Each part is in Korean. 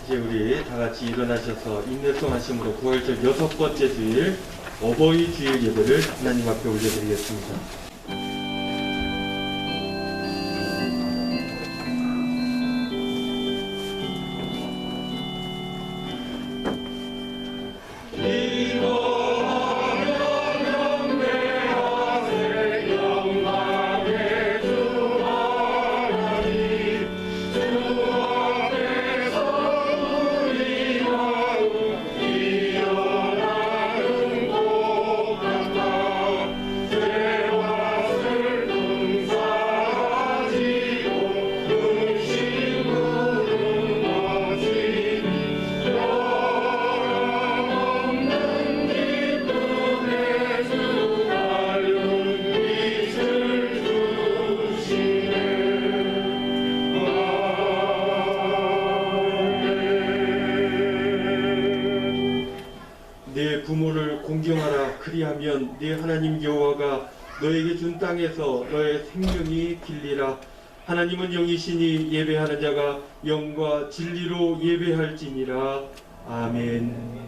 이제 우리 다 같이 일어나셔서 인내성 하심으로 부활절 6번째 주일 어버이 주일 예배를 하나님 앞에 올려드리겠습니다. 내 부모를 공경하라. 그리하면 네 하나님 여호와가 너에게 준 땅에서 너의 생명이 길리라. 하나님은 영이시니 예배하는 자가 영과 진리로 예배할지니라. 아멘.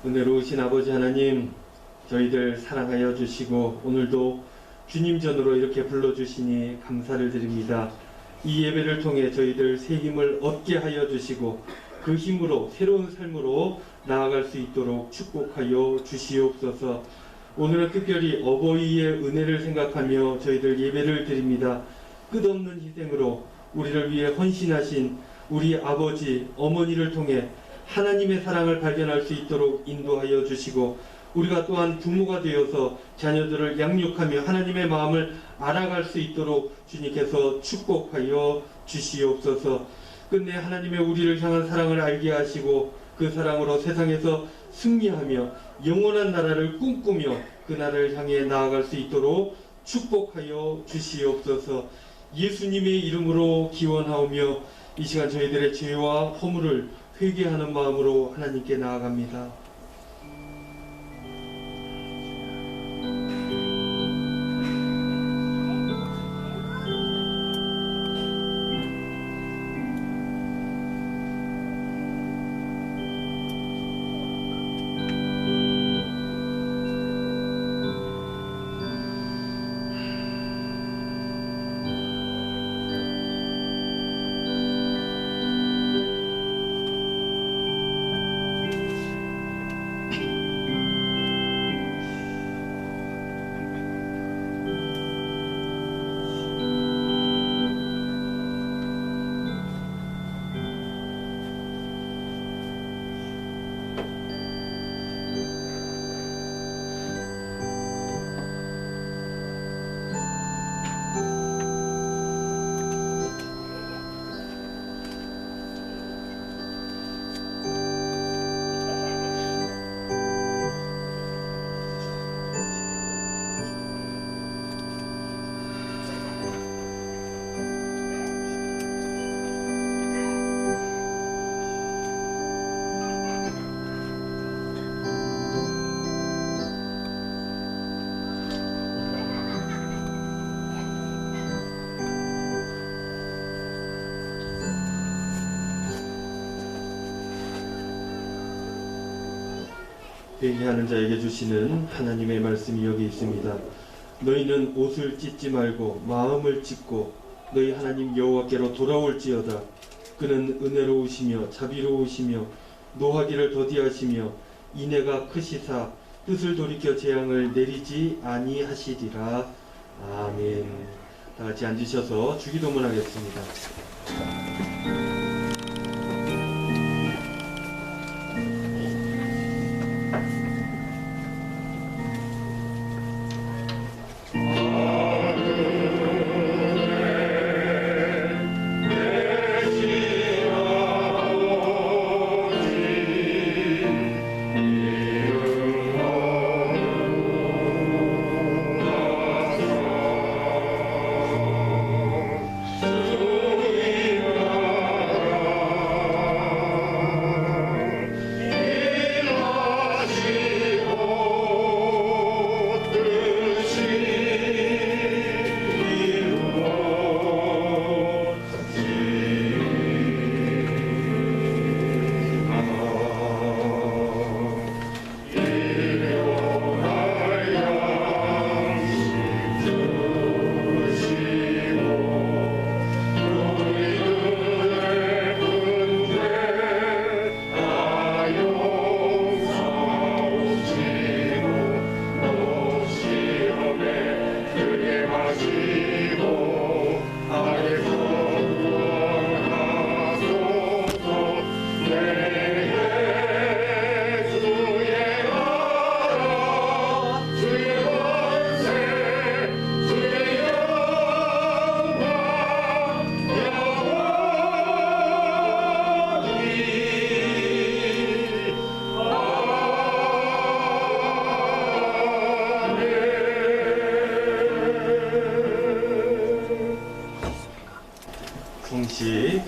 은혜로우신 아버지 하나님, 저희들 사랑하여 주시고 오늘도 주님 전으로 이렇게 불러주시니 감사를 드립니다. 이 예배를 통해 저희들 새 힘을 얻게 하여 주시고 그 힘으로 새로운 삶으로 나아갈 수 있도록 축복하여 주시옵소서. 오늘은 특별히 어버이의 은혜를 생각하며 저희들 예배를 드립니다. 끝없는 희생으로 우리를 위해 헌신하신 우리 아버지, 어머니를 통해 하나님의 사랑을 발견할 수 있도록 인도하여 주시고 우리가 또한 부모가 되어서 자녀들을 양육하며 하나님의 마음을 알아갈 수 있도록 주님께서 축복하여 주시옵소서. 끝내 하나님의 우리를 향한 사랑을 알게 하시고 그 사랑으로 세상에서 승리하며 영원한 나라를 꿈꾸며 그 나라를 향해 나아갈 수 있도록 축복하여 주시옵소서. 예수님의 이름으로 기원하오며 이 시간 저희들의 죄와 허물을 회개하는 마음으로 하나님께 나아갑니다. 회개하는 자에게 주시는 하나님의 말씀이 여기 있습니다. 너희는 옷을 찢지 말고 마음을 찢고 너희 하나님 여호와께로 돌아올지어다. 그는 은혜로우시며 자비로우시며 노하기를 더디하시며 인애가 크시사 뜻을 돌이켜 재앙을 내리지 아니하시리라. 아멘. 다 같이 앉으셔서 주기도문 하겠습니다.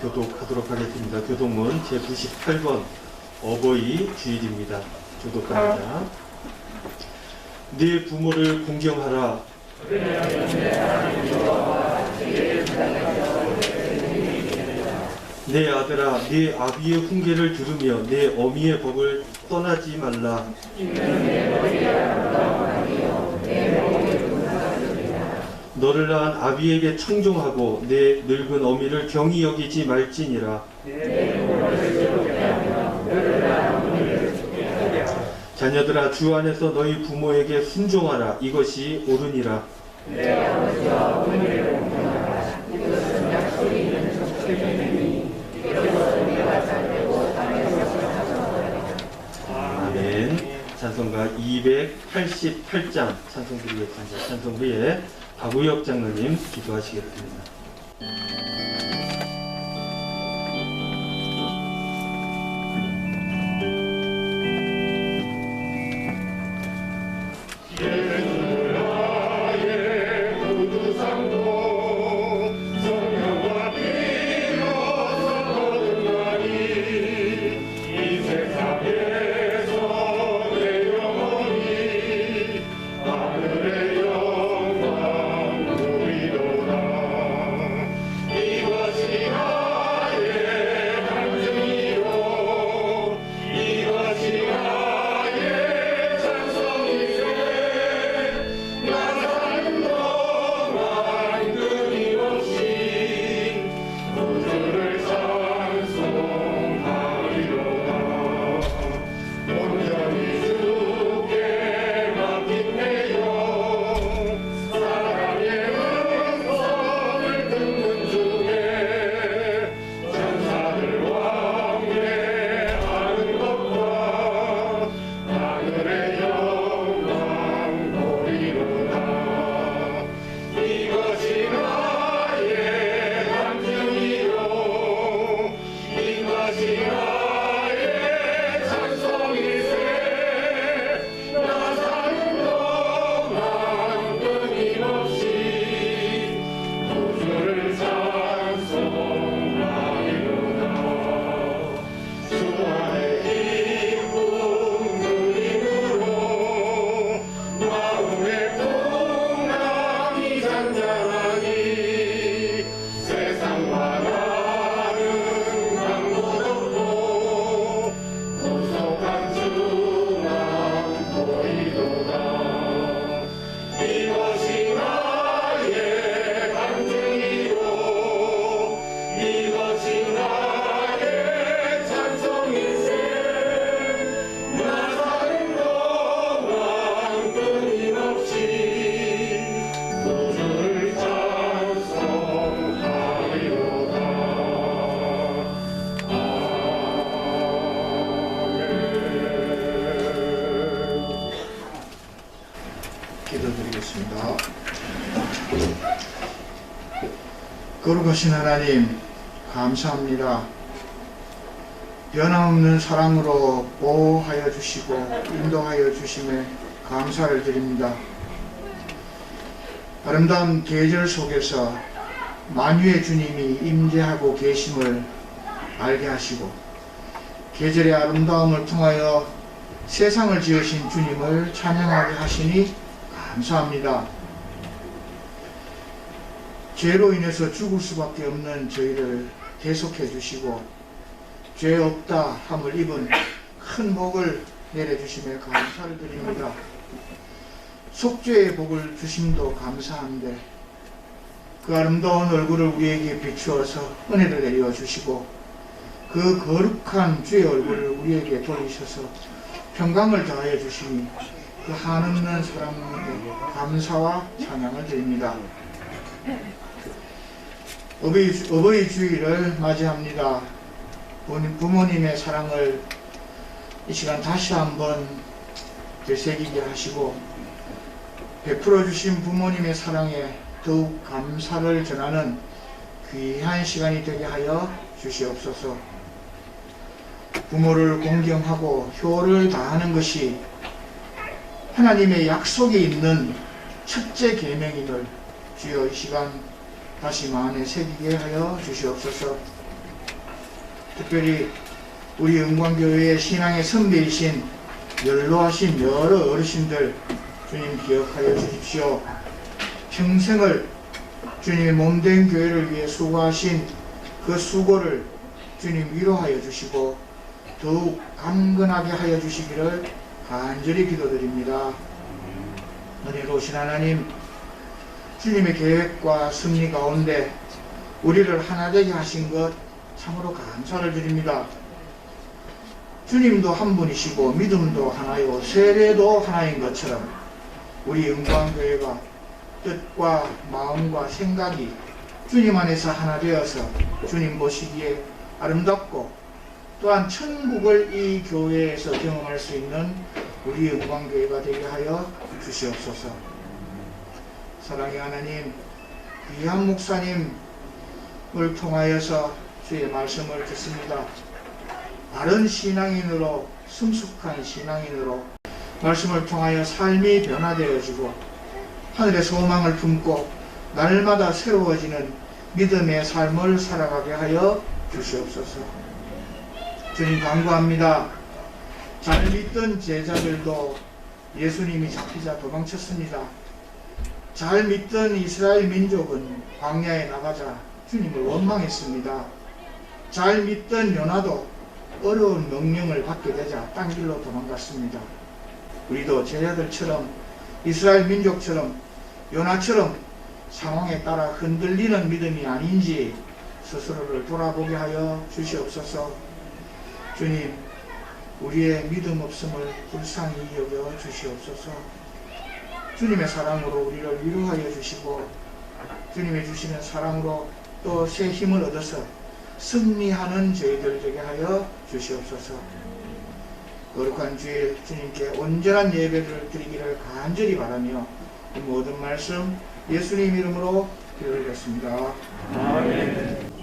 교독하도록 하겠습니다. 교독문 제98번 어버이 주일입니다. 교독합니다. 네 부모를 공경하라. 내 아들아, 네 아비의 훈계를 들으며 내 어미의 법을 떠나지 말라. 너를 낳은 아비에게 청종하고 내 늙은 어미를 경히 여기지 말지니라. 자녀들아, 주 안에서 너희 부모에게 순종하라. 이것이 옳으니라. 아멘. 찬송가 288장 찬송 드리겠습니다. 찬송 후에 박우혁 장로님 기도하시겠습니다. 기도드리겠습니다. 거룩하신 하나님, 감사합니다. 변함없는 사랑으로 보호하여 주시고 인도하여 주심에 감사를 드립니다. 아름다운 계절 속에서 만유의 주님이 임재하고 계심을 알게 하시고 계절의 아름다움을 통하여 세상을 지으신 주님을 찬양하게 하시니 감사합니다. 죄로 인해서 죽을 수밖에 없는 저희를 대속해 주시고 죄 없다 함을 입은 큰 복을 내려주심에 감사를 드립니다. 속죄의 복을 주심도 감사한데 그 아름다운 얼굴을 우리에게 비추어서 은혜를 내려 주시고 그 거룩한 주의 얼굴을 우리에게 돌리셔서 평강을 더하여 주시니 그 한없는 사랑에 감사와 찬양을 드립니다. 어버이 주일을 맞이합니다. 부모님의 사랑을 이 시간 다시 한번 되새기게 하시고 베풀어 주신 부모님의 사랑에 더욱 감사를 전하는 귀한 시간이 되게 하여 주시옵소서. 부모를 공경하고 효를 다하는 것이 하나님의 약속이 있는 첫째 계명임을 주여 이 시간 다시 마음에 새기게 하여 주시옵소서. 특별히 우리 영광교회의 신앙의 선배이신 연로하신 여러 어르신들 주님 기억하여 주십시오. 평생을 주님의 몸된 교회를 위해 수고하신 그 수고를 주님 위로하여 주시고 더욱 강건하게 하여 주시기를 간절히 기도드립니다. 은혜로우신 하나님, 주님의 계획과 섭리 가운데 우리를 하나 되게 하신 것 참으로 감사를 드립니다. 주님도 한 분이시고 믿음도 하나요 세례도 하나인 것처럼 우리 영광교회가 뜻과 마음과 생각이 주님 안에서 하나 되어서 주님 보시기에 아름답고 또한 천국을 이 교회에서 경험할 수 있는 우리 영광교회가 되게 하여 주시옵소서. 사랑의 하나님, 귀한 목사님을 통하여서 주의 말씀을 듣습니다. 바른 신앙인으로, 성숙한 신앙인으로 말씀을 통하여 삶이 변화되어지고 하늘의 소망을 품고 날마다 새로워지는 믿음의 삶을 살아가게 하여 주시옵소서. 주님 간구합니다. 잘 믿던 제자들도 예수님이 잡히자 도망쳤습니다. 잘 믿던 이스라엘 민족은 광야에 나가자 주님을 원망했습니다. 잘 믿던 요나도 어려운 명령을 받게 되자 딴 길로 도망갔습니다. 우리도 제자들처럼 이스라엘 민족처럼 요나처럼 상황에 따라 흔들리는 믿음이 아닌지 스스로를 돌아보게 하여 주시옵소서. 주님, 우리의 믿음 없음을 불쌍히 여겨 주시옵소서. 주님의 사랑으로 우리를 위로하여 주시고 주님의 주시는 사랑으로 또 새 힘을 얻어서 승리하는 저희들 되게 하여 주시옵소서. 거룩한 주일 주님께 온전한 예배를 드리기를 간절히 바라며 이 모든 말씀 예수님 이름으로 기도드렸습니다. 아멘.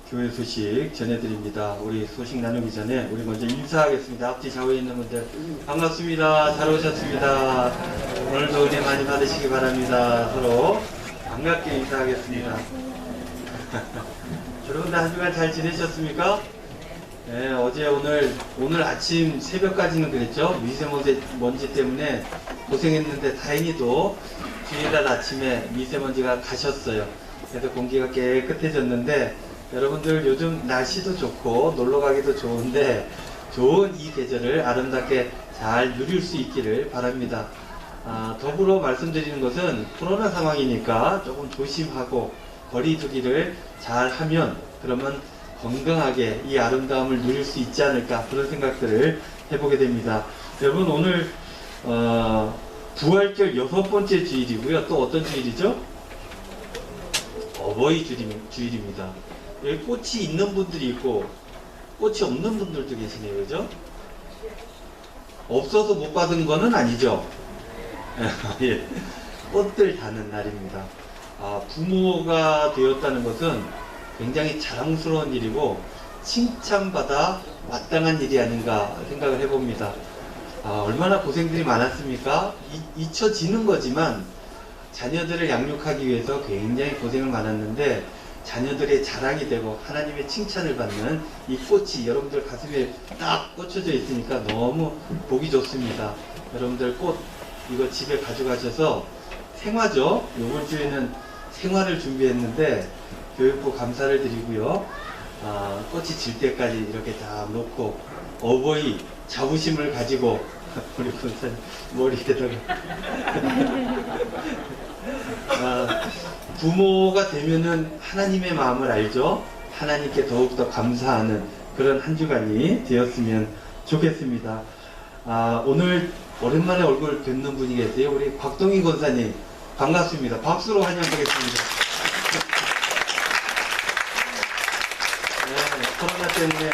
교회 소식 전해드립니다. 우리 소식 나누기 전에 우리 먼저 인사하겠습니다. 앞뒤 좌우에 있는 분들 반갑습니다. 잘 오셨습니다. 오늘도 은혜 많이 받으시기 바랍니다. 서로 반갑게 인사하겠습니다. 여러분들 한 주간 잘 지내셨습니까? 네, 어제 오늘 아침 새벽까지는 그랬죠. 미세먼지 때문에 고생했는데 다행히도 주일날 아침에 미세먼지가 가셨어요. 그래서 공기가 깨끗해졌는데 여러분들 요즘 날씨도 좋고 놀러가기도 좋은데 좋은 이 계절을 아름답게 잘 누릴 수 있기를 바랍니다. 더불어 말씀드리는 것은 코로나 상황이니까 조금 조심하고 거리 두기를 잘 하면 그러면 건강하게 이 아름다움을 누릴 수 있지 않을까 그런 생각들을 해보게 됩니다. 여러분 오늘 부활절 6번째 주일이고요. 또 어떤 주일이죠? 어버이 주일입니다. 여기 꽃이 있는 분들이 있고 꽃이 없는 분들도 계시네요. 그죠? 없어서 못 받은 거는 아니죠. 예. 꽃들 다는 날입니다. 부모가 되었다는 것은 굉장히 자랑스러운 일이고 칭찬받아 마땅한 일이 아닌가 생각을 해봅니다. 얼마나 고생들이 많았습니까? 잊혀지는 거지만 자녀들을 양육하기 위해서 굉장히 고생을 많았는데 자녀들의 자랑이 되고 하나님의 칭찬을 받는 이 꽃이 여러분들 가슴에 딱 꽂혀져 있으니까 너무 보기 좋습니다. 여러분들 꽃 이거 집에 가져가셔서 생화죠. 이번 주에는 생화를 준비했는데 교육부 감사를 드리고요. 꽃이 질 때까지 이렇게 다 놓고 어버이 자부심을 가지고 우리 권사님 머리에다가 부모가 되면은 하나님의 마음을 알죠. 하나님께 더욱더 감사하는 그런 한 주간이 되었으면 좋겠습니다. 오늘 오랜만에 얼굴 뵙는 분이 계세요. 우리 곽동희 권사님 반갑습니다. 박수로 환영하겠습니다. 때문에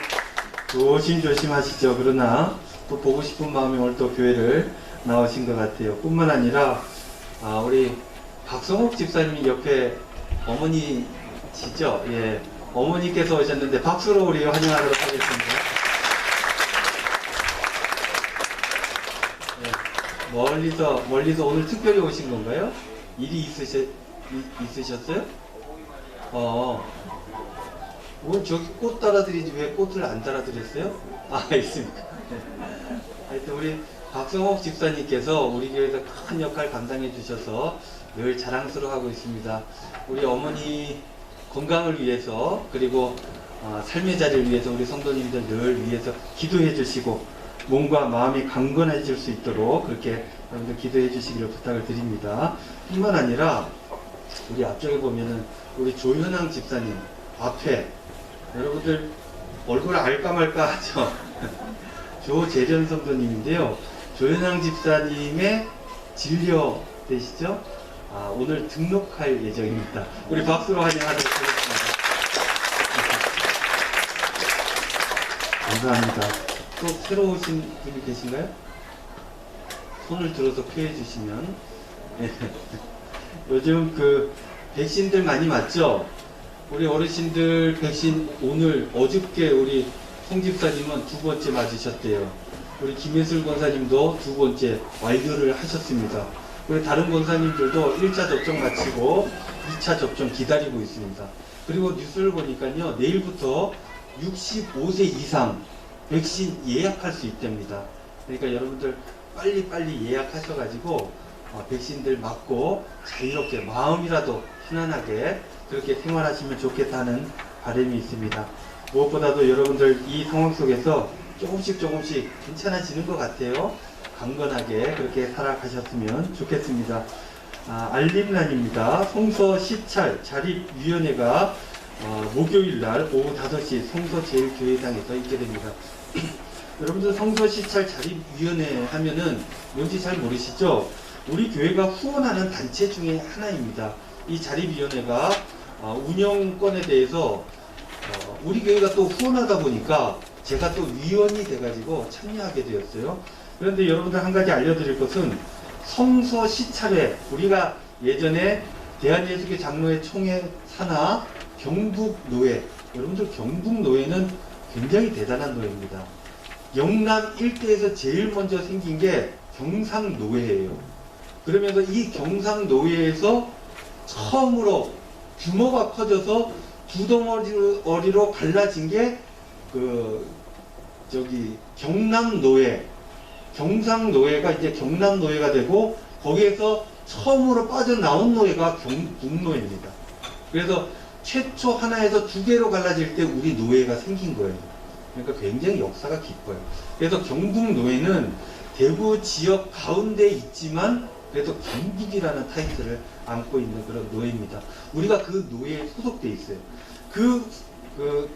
조심조심 하시죠. 그러나 또 보고 싶은 마음에 오늘 또 교회를 나오신 것 같아요. 뿐만 아니라 우리 박성옥 집사님이 옆에 어머니시죠? 예, 어머니께서 오셨는데 박수로 우리 환영하도록 하겠습니다. 예, 멀리서 오늘 특별히 오신 건가요? 일이 있으셨어요? 오늘 저기 꽃 따라드리지 왜 꽃을 안 따라드렸어요? 있습니까? 네. 하여튼 우리 박성옥 집사님께서 우리 교회에서 큰 역할 감당해 주셔서 늘 자랑스러워하고 있습니다. 우리 어머니 건강을 위해서 그리고 삶의 자리를 위해서 우리 성도님들 늘 위해서 기도해 주시고 몸과 마음이 강건해질 수 있도록 그렇게 여러분들 기도해 주시기를 부탁을 드립니다. 뿐만 아니라 우리 앞쪽에 보면은 우리 조현왕 집사님 앞에 여러분들 얼굴 알까 말까 하죠. 조재련 성도님인데요. 조현왕 집사님의 진료 되시죠? 오늘 등록할 예정입니다. 우리 박수로 환영하도록 하겠습니다. 감사합니다. 또 새로 오신 분이 계신가요? 손을 들어서 표해 주시면. 요즘 백신들 많이 맞죠? 우리 어르신들 백신 오늘 어저께 우리 송 집사님은 2번째 맞으셨대요. 우리 김예술 권사님도 2번째 완료를 하셨습니다. 우리 다른 권사님들도 1차 접종 마치고 2차 접종 기다리고 있습니다. 그리고 뉴스를 보니까요, 내일부터 65세 이상 백신 예약할 수 있답니다. 그러니까 여러분들 빨리 예약하셔가지고 백신들 맞고 자유롭게 마음이라도 편안하게 그렇게 생활하시면 좋겠다는 바람이 있습니다. 무엇보다도 여러분들 이 상황 속에서 조금씩 괜찮아지는 것 같아요. 강건하게 그렇게 살아가셨으면 좋겠습니다. 알림란입니다. 송서 시찰 자립위원회가 목요일날 오후 5시 송서제일교회당에서 있게 됩니다. 여러분들 성서 시찰 자립위원회 하면은 뭔지 잘 모르시죠? 우리 교회가 후원하는 단체 중에 하나입니다. 이 자립위원회가 운영권에 대해서 우리 교회가 또 후원하다 보니까 제가 또 위원이 돼가지고 참여하게 되었어요. 그런데 여러분들 한 가지 알려드릴 것은 성서 시찰회, 우리가 예전에 대한예수교 장로회 총회 산하 경북노회, 여러분들 경북노회는 굉장히 대단한 노회입니다. 영남 일대에서 제일 먼저 생긴 게 경상노회예요. 그러면서 이 경상노회에서 처음으로 규모가 커져서 두 덩어리로 갈라진 게 경남노회, 경상노회가 이제 경남노회가 되고 거기에서 처음으로 빠져나온 노회가 경북노회입니다. 그래서 최초 하나에서 2개로 갈라질 때 우리 노회가 생긴 거예요. 그러니까 굉장히 역사가 깊어요. 그래서 경북노회는 대구 지역 가운데 있지만 그래도 경북이라는 타이틀을 안고 있는 그런 노회입니다. 우리가 그 노회에 소속되어 있어요.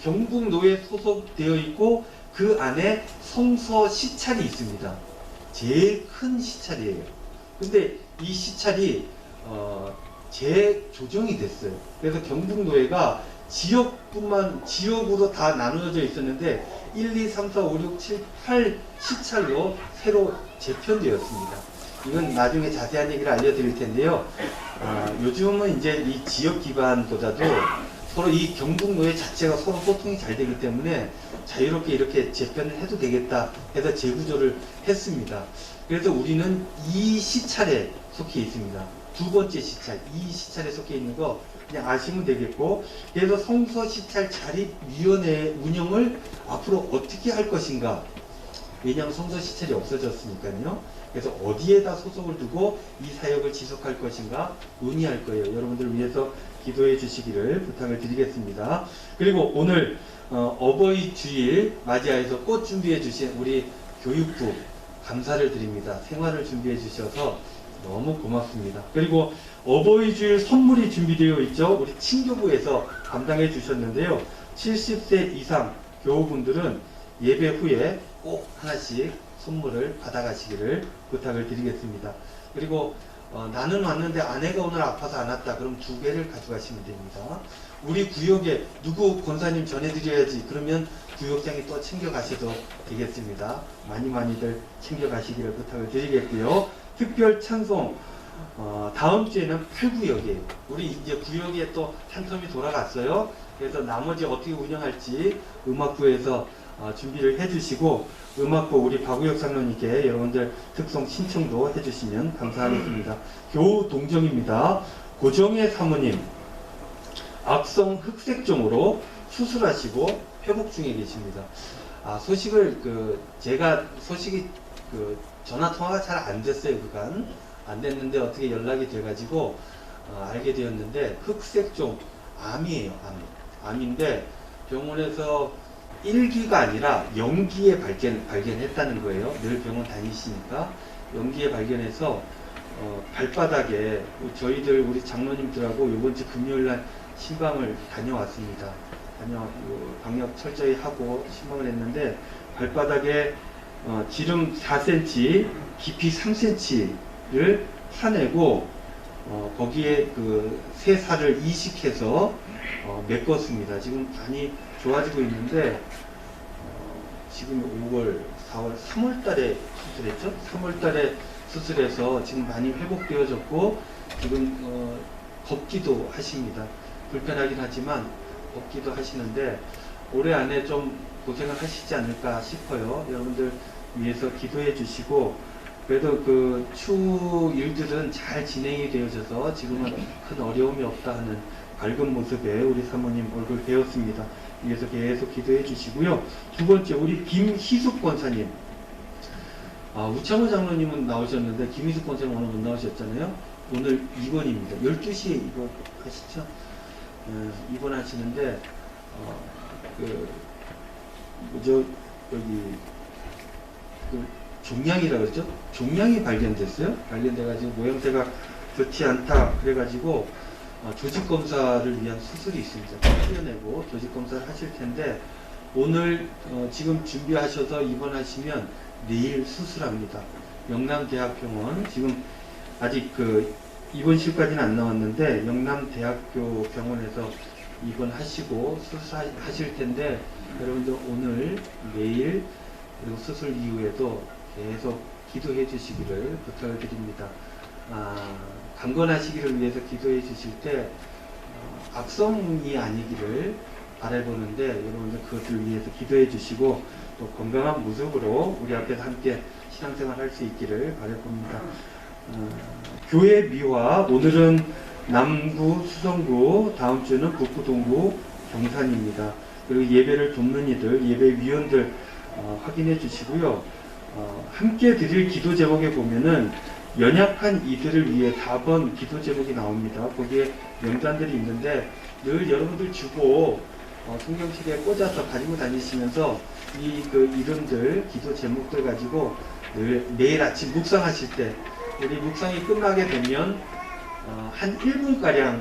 경북노회에 소속되어 있고 그 안에 성서 시찰이 있습니다. 제일 큰 시찰이에요. 근데 이 시찰이 재조정이 됐어요. 그래서 경북노회가 지역으로 다 나누어져 있었는데 1, 2, 3, 4, 5, 6, 7, 8 시찰로 새로 재편되었습니다. 이건 나중에 자세한 얘기를 알려드릴 텐데요. 요즘은 이제 이 지역 기반보다도 서로 이 경북노회 자체가 서로 소통이 잘 되기 때문에 자유롭게 이렇게 재편을 해도 되겠다 해서 재구조를 했습니다. 그래서 우리는 이 시찰에 속해 있습니다. 2번째 시찰, 이 시찰에 속해 있는 거 그냥 아시면 되겠고, 그래서 성서 시찰 자립위원회 운영을 앞으로 어떻게 할 것인가. 왜냐하면 성서 시찰이 없어졌으니까요. 그래서 어디에다 소속을 두고 이 사역을 지속할 것인가 논의할 거예요. 여러분들 위해서 기도해 주시기를 부탁을 드리겠습니다. 그리고 오늘 어버이 주일 맞이하여서 꽃 준비해 주신 우리 교육부 감사를 드립니다. 생활을 준비해 주셔서 너무 고맙습니다. 그리고 어버이 주일 선물이 준비되어 있죠. 우리 친교부에서 감당해 주셨는데요. 70세 이상 교우분들은 예배 후에 꼭 하나씩 선물을 받아가시기를 부탁을 드리겠습니다. 그리고 나는 왔는데 아내가 오늘 아파서 안 왔다. 그럼 2개를 가져가시면 됩니다. 우리 구역에 누구 권사님 전해드려야지. 그러면 구역장이 또 챙겨가셔도 되겠습니다. 많이들 챙겨가시기를 부탁을 드리겠고요. 특별 찬송 다음 주에는 8구역이에요. 우리 이제 구역에 또 한 텀이 돌아갔어요. 그래서 나머지 어떻게 운영할지 음악부에서 준비를 해주시고 음악부 우리 박우혁 장로님께 여러분들 특송 신청도 해주시면 감사하겠습니다. 교우 동정입니다. 고정의 사모님 악성 흑색종으로 수술하시고 회복 중에 계십니다. 소식을 제가 소식이 전화 통화가 잘 안 됐어요. 그간 안 됐는데 어떻게 연락이 돼가지고 알게 되었는데 흑색종 암이에요. 암인데 병원에서 1기가 아니라 0기에 발견했다는 거예요. 늘 병원 다니시니까 0기에 발견해서 발바닥에 우리 장로님들하고 이번 주 금요일날 신방을 다녀왔습니다. 방역 철저히 하고 신방을 했는데 발바닥에 지름 4cm, 깊이 3cm를 파내고 거기에 새 살을 이식해서 메꿨습니다. 지금 많이 좋아지고 있는데 지금 5월, 4월, 3월 달에 수술했죠? 3월 달에 수술해서 지금 많이 회복되어졌고 지금 걷기도 하십니다. 불편하긴 하지만 걷기도 하시는데 올해 안에 좀 고생을 하시지 않을까 싶어요. 여러분들 위해서 기도해 주시고 그래도 추후 일들은 잘 진행이 되어져서 지금은 큰 어려움이 없다 하는 밝은 모습에 우리 사모님 얼굴 배웠습니다. 위해서 계속 기도해 주시고요. 두 번째 우리 김희숙 권사님 우창호 장로님은 나오셨는데 김희숙 권사님 오늘 못 나오셨잖아요. 오늘 입원입니다. 12시에 입원하시죠? 입원하시는데 종양이라고 그러죠? 종양이 발견됐어요. 발견돼가지고 모양새가 좋지 않다. 그래가지고 조직검사를 위한 수술이 있습니다. 떼어내고 조직검사를 하실 텐데 오늘 지금 준비하셔서 입원하시면 내일 수술합니다. 영남대학병원 지금 아직 입원실까지는 안 나왔는데 영남대학교 병원에서 입원하시고 수술하실 텐데 여러분들 오늘 내일 그리고 수술 이후에도 계속 기도해 주시기를 부탁을 드립니다. 강건하시기를 위해서 기도해 주실 때 악성이 아니기를 바라보는데 여러분들 그것을 위해서 기도해 주시고 또 건강한 모습으로 우리 앞에서 함께 신앙생활 할 수 있기를 바라봅니다. 교회 미화 오늘은 남구 수성구 다음 주는 북구 동구 경산입니다. 그리고 예배를 돕는 이들 예배위원들 확인해 주시고요. 함께 드릴 기도 제목에 보면은 연약한 이들을 위해 4번 기도 제목이 나옵니다. 거기에 명단들이 있는데 늘 여러분들 주고 성경책에 꽂아서 가지고 다니시면서 이름들 기도 제목들 가지고 매일 아침 묵상하실 때 우리 묵상이 끝나게 되면 한 1분가량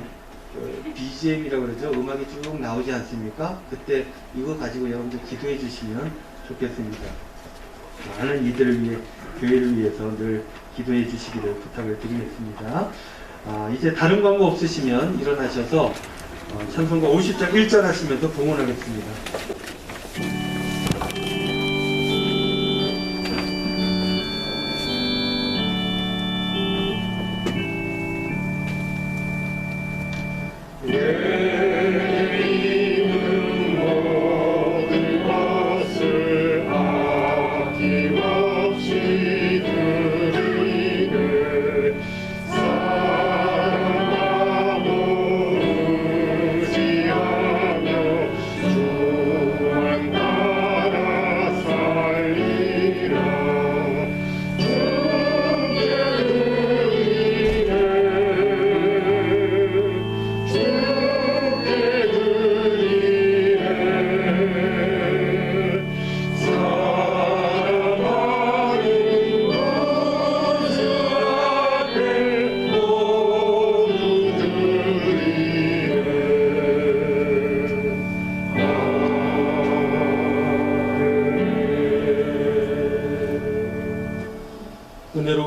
BGM이라고 그러죠. 음악이 쭉 나오지 않습니까? 그때 이거 가지고 여러분들 기도해 주시면 좋겠습니다. 많은 이들을 위해 교회를 위해서 늘 기도해 주시기를 부탁을 드리겠습니다. 이제 다른 광고 없으시면 일어나셔서 찬송가 50장 1절 하시면서 봉헌하겠습니다. 사랑하고 의지하며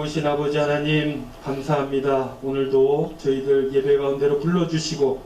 좋으신 아버지 하나님 감사합니다. 오늘도 저희들 예배 가운데로 불러주시고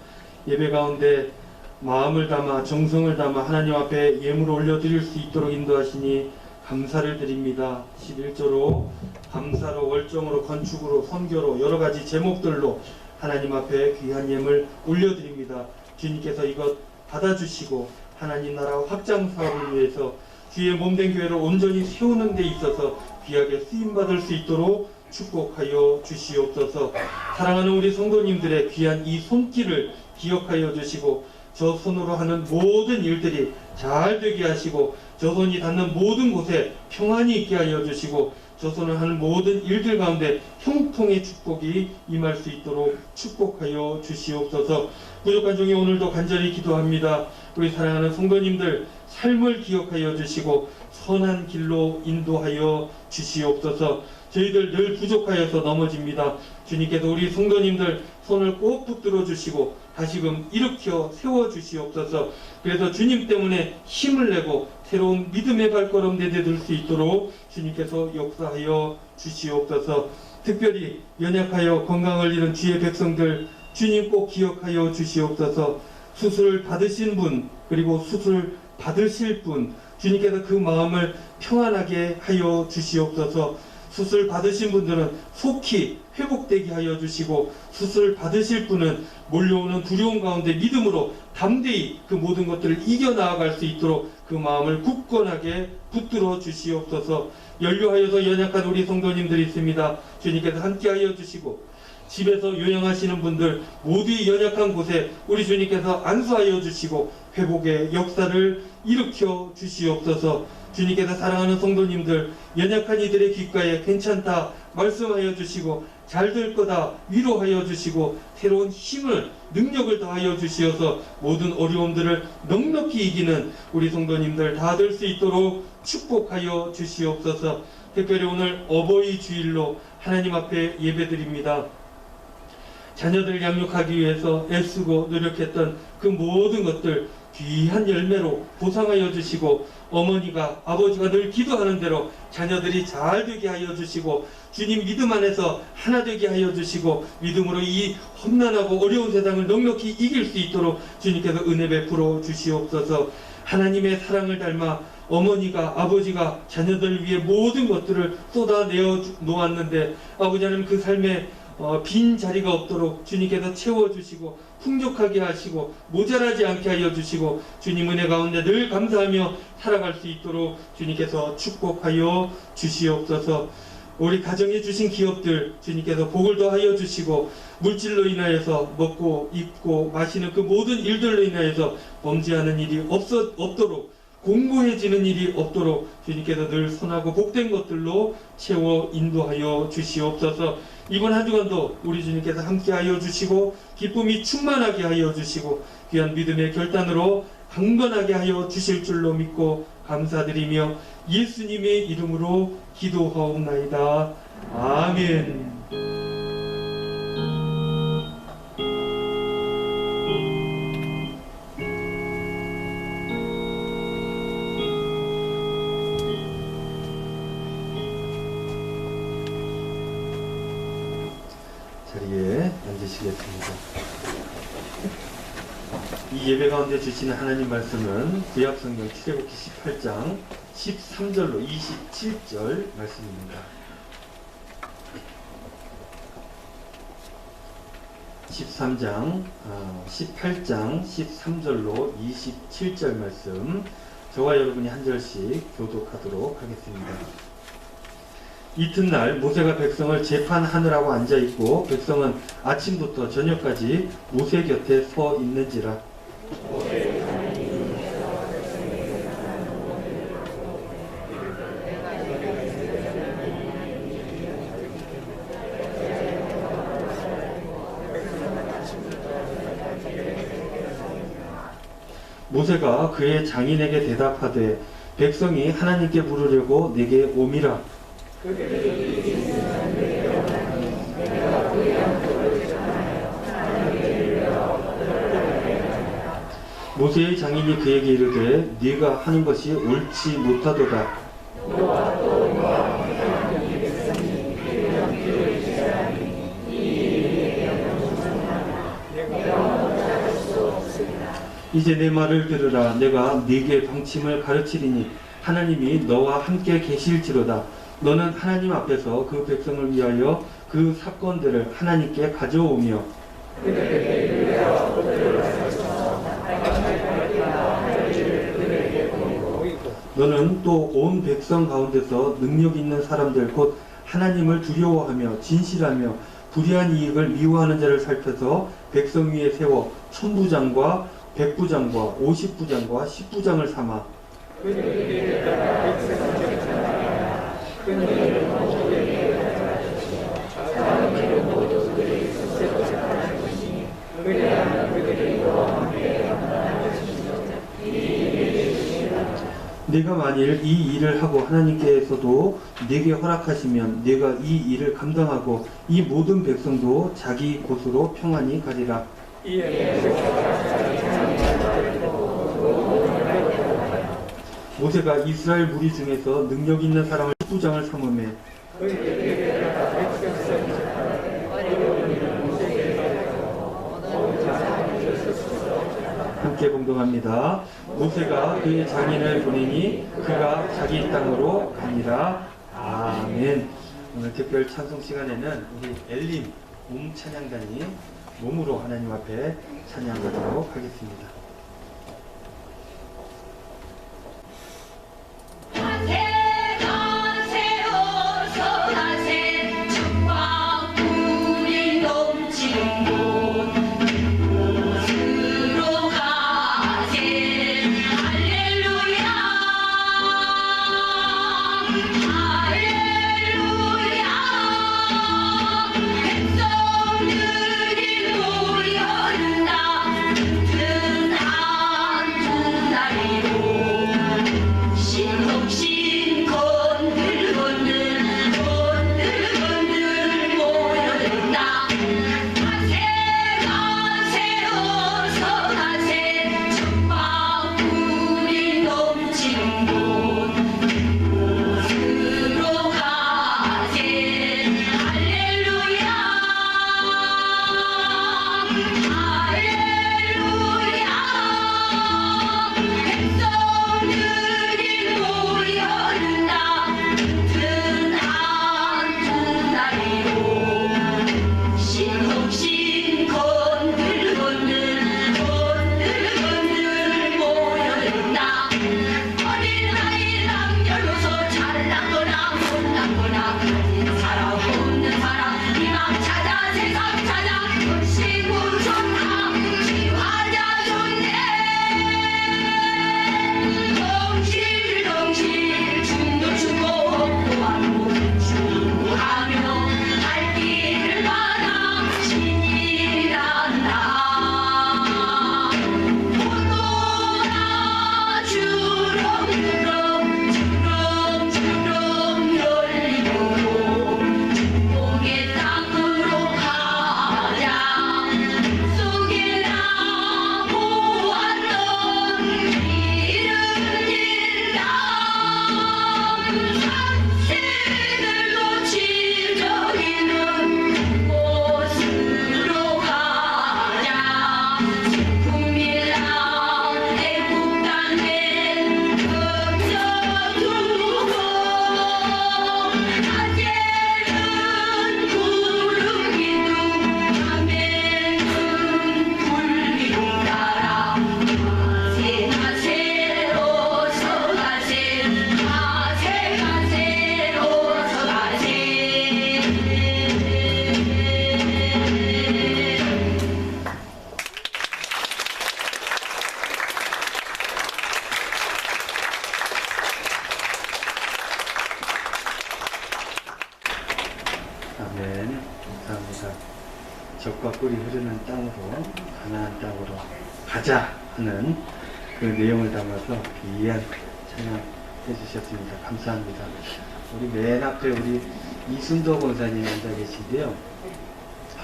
예배 가운데 마음을 담아 정성을 담아 하나님 앞에 예물을 올려드릴 수 있도록 인도하시니 감사를 드립니다. 11조로 감사로 월정으로 건축으로 선교로 여러가지 제목들로 하나님 앞에 귀한 예물 올려드립니다. 주님께서 이것 받아주시고 하나님 나라 확장 사업을 위해서 주의 몸된 교회를 온전히 세우는 데 있어서 귀하게 쓰임받을 수 있도록 축복하여 주시옵소서. 사랑하는 우리 성도님들의 귀한 이 손길을 기억하여 주시고 저 손으로 하는 모든 일들이 잘 되게 하시고 저 손이 닿는 모든 곳에 평안이 있게 하여 주시고 저 손을 하는 모든 일들 가운데 형통의 축복이 임할 수 있도록 축복하여 주시옵소서. 부족한 중에 오늘도 간절히 기도합니다. 우리 사랑하는 성도님들 삶을 기억하여 주시고 선한 길로 인도하여 주시옵소서. 저희들 늘 부족하여서 넘어집니다. 주님께서 우리 성도님들 손을 꼭 붙들어 주시고 다시금 일으켜 세워 주시옵소서. 그래서 주님 때문에 힘을 내고 새로운 믿음의 발걸음 내디딜 수 있도록 주님께서 역사하여 주시옵소서. 특별히 연약하여 건강을 잃은 주의 백성들 주님 꼭 기억하여 주시옵소서. 수술 받으신 분 그리고 수술 받으실 분 주님께서 그 마음을 평안하게 하여 주시옵소서. 수술 받으신 분들은 속히 회복되게 하여 주시고 수술 받으실 분은 몰려오는 두려움 가운데 믿음으로 담대히 그 모든 것들을 이겨나아갈 수 있도록 그 마음을 굳건하게 붙들어 주시옵소서. 연료하여서 연약한 우리 성도님들이 있습니다. 주님께서 함께하여 주시고 집에서 요양하시는 분들 모두의 연약한 곳에 우리 주님께서 안수하여 주시고 회복의 역사를 일으켜 주시옵소서. 주님께서 사랑하는 성도님들 연약한 이들의 귓가에 괜찮다 말씀하여 주시고 잘 될 거다 위로하여 주시고 새로운 힘을 능력을 더하여 주시어서 모든 어려움들을 넉넉히 이기는 우리 성도님들 다 될 수 있도록 축복하여 주시옵소서. 특별히 오늘 어버이 주일로 하나님 앞에 예배드립니다. 자녀들 양육하기 위해서 애쓰고 노력했던 그 모든 것들 귀한 열매로 보상하여 주시고 어머니가 아버지가 늘 기도하는 대로 자녀들이 잘 되게 하여 주시고 주님 믿음 안에서 하나 되게 하여 주시고 믿음으로 이 험난하고 어려운 세상을 넉넉히 이길 수 있도록 주님께서 은혜 베풀어 주시옵소서. 하나님의 사랑을 닮아 어머니가 아버지가 자녀들을 위해 모든 것들을 쏟아내어 놓았는데 아버지 하나님 그 삶에 빈 자리가 없도록 주님께서 채워주시고 풍족하게 하시고 모자라지 않게 하여 주시고 주님 은혜 가운데 늘 감사하며 살아갈 수 있도록 주님께서 축복하여 주시옵소서. 우리 가정에 주신 기업들 주님께서 복을 더하여 주시고 물질로 인하여서 먹고 입고 마시는 그 모든 일들로 인하여서 범죄하는 일이 없도록 공고해지는 일이 없도록 주님께서 늘 선하고 복된 것들로 채워 인도하여 주시옵소서. 이번 한 주간도 우리 주님께서 함께하여 주시고 기쁨이 충만하게 하여 주시고 귀한 믿음의 결단으로 강건하게 하여 주실 줄로 믿고 감사드리며 예수님의 이름으로 기도하옵나이다. 아멘. 자리에 앉으시겠습니다. 이 예배 가운데 주시는 하나님 말씀은 구약성경 출애굽기 18장 13절로 27절 말씀입니다. 18장 13절로 27절 말씀 저와 여러분이 한 절씩 교독하도록 하겠습니다. 이튿날 모세가 백성을 재판하느라고 앉아있고 백성은 아침부터 저녁까지 모세 곁에 서 있는지라. 모세가 그의 장인에게 대답하되 백성이 하나님께 물으려고 내게 오미라. 모세의 장인이 그에게 이르되 네가 하는 것이 옳지 못하도다. 이제 내 말을 들으라. 내가 네게 방침을 가르치리니 하나님이 너와 함께 계실지로다. 너는 하나님 앞에서 그 백성을 위하여 그 사건들을 하나님께 가져오며 너는 또 온 백성 가운데서 능력 있는 사람들 곧 하나님을 두려워하며 진실하며 불의한 이익을 미워하는 자를 살펴서 백성 위에 세워 천부장과 백부장과 50부장과 10부장을 삼아 네가 만일 이 일을 하고 하나님께서도 네게 허락하시면 네가 이 일을 감당하고 이 모든 백성도 자기 곳으로 평안히 가리라. 모세가 이스라엘 무리 중에서 능력 있는 사람을 부장을 삼음해 함께 봉독합니다. 모세가 그의 장인을 보내니 그가 자기 땅으로 가니라. 아멘. 오늘 특별 찬송 시간에는 우리 엘림 찬양단이 몸으로 하나님 앞에 찬양하도록 하겠습니다. 아멘. 감사합니다. 적과 꿀이 흐르는 땅으로, 가나안 땅으로 가자 하는 그 내용을 담아서 귀한 찬양 해주셨습니다. 감사합니다. 우리 맨 앞에 우리 이순도 권사님 앉아 계신데요.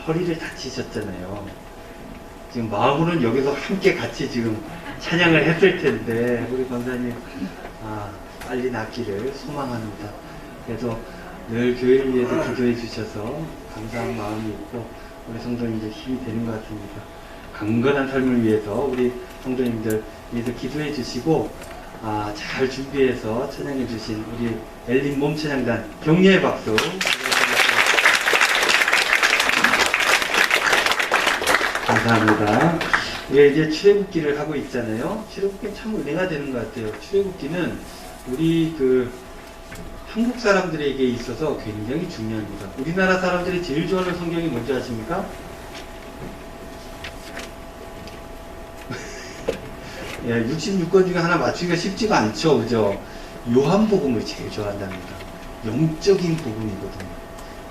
허리를 다치셨잖아요. 지금 마음으로는 여기서 함께 같이 지금 찬양을 했을 텐데 우리 권사님 빨리 낫기를 소망합니다. 그래서 늘 교회를 위해서 기도해 주셔서 감사한 마음이 있고 우리 성도님들 힘이 되는 것 같습니다. 강건한 삶을 위해서 우리 성도님들 위해서 기도해 주시고 잘 준비해서 찬양해 주신 우리 엘린 몸찬양단 격려의 박수. 감사합니다. 우리가 이제 출애굽기를 하고 있잖아요. 출애굽기는 참 은혜가 되는 것 같아요. 출애굽기는 우리 한국 사람들에게 있어서 굉장히 중요합니다. 우리나라 사람들이 제일 좋아하는 성경이 뭔지 아십니까? 예, 66권 중에 하나 맞추기가 쉽지가 않죠. 그죠? 요한복음을 제일 좋아한답니다. 영적인 복음이거든요.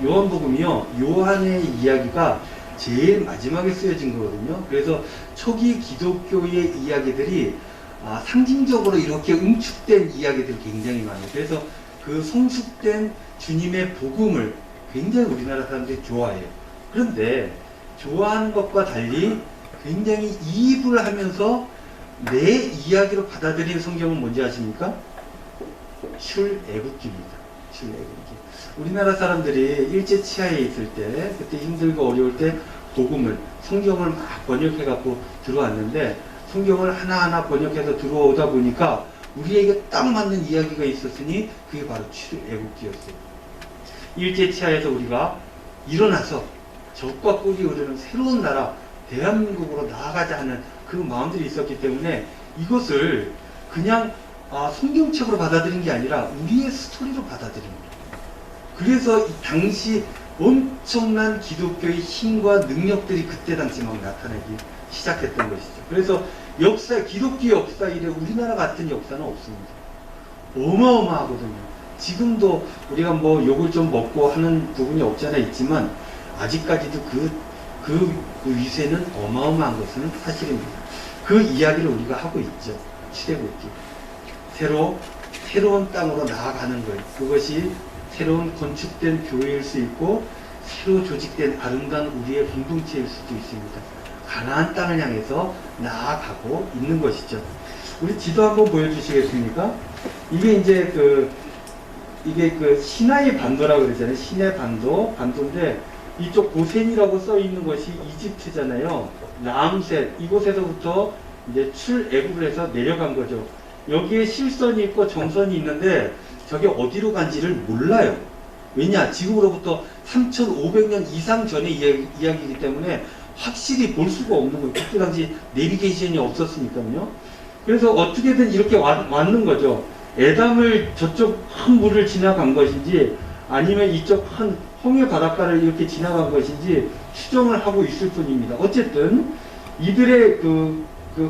요한복음이요, 요한의 이야기가 제일 마지막에 쓰여진 거거든요. 그래서 초기 기독교의 이야기들이 상징적으로 이렇게 응축된 이야기들이 굉장히 많아요. 그래서 그 성숙된 주님의 복음을 굉장히 우리나라 사람들이 좋아해요. 그런데 좋아하는 것과 달리 굉장히 이입을 하면서 내 이야기로 받아들이는 성경은 뭔지 아십니까? 출애굽기입니다. 출애굽기. 우리나라 사람들이 일제 치하에 있을 때, 그때 힘들고 어려울 때 복음을, 성경을 막 번역해 갖고 들어왔는데, 성경을 하나하나 번역해서 들어오다 보니까 우리에게 딱 맞는 이야기가 있었으니 그게 바로 출애굽기였어요. 일제 치하에서 우리가 일어나서 적과 꿀이 흐르는 새로운 나라 대한민국으로 나아가자 하는 그 마음들이 있었기 때문에 이것을 그냥 성경책으로 받아들인 게 아니라 우리의 스토리로 받아들인 거예요. 그래서 이 당시 엄청난 기독교의 힘과 능력들이 그때 당시 막 나타나기 시작했던 것이죠. 그래서 기독교 역사 이래 우리나라 같은 역사는 없습니다. 어마어마하거든요. 지금도 우리가 뭐 욕을 좀 먹고 하는 부분이 없지 않아 있지만 아직까지도 그 위세는 어마어마한 것은 사실입니다. 그 이야기를 우리가 하고 있죠. 출애굽기. 새로운 땅으로 나아가는 거예요. 그것이 새로운 건축된 교회일 수 있고 새로 조직된 아름다운 우리의 공동체일 수도 있습니다. 가나안 땅을 향해서 나아가고 있는 것이죠. 우리 지도 한번 보여주시겠습니까? 이게 이제 이게 시나이 반도라고 그러잖아요. 시나이 반도인데 이쪽 고센이라고 써 있는 것이 이집트잖아요. 람셋 이곳에서부터 이제 출애굽을 해서 내려간 거죠. 여기에 실선이 있고 정선이 있는데 저게 어디로 간지를 몰라요. 왜냐? 지금으로부터 3,500년 이상 전의 이야기이기 때문에 확실히 볼 수가 없는 거예요. 그때 당시 내비게이션이 없었으니까요. 그래서 어떻게든 이렇게 왔는 거죠. 에담을 저쪽 큰 물을 지나간 것인지 아니면 이쪽 큰 홍해 바닷가를 이렇게 지나간 것인지 추정을 하고 있을 뿐입니다. 어쨌든 이들의 그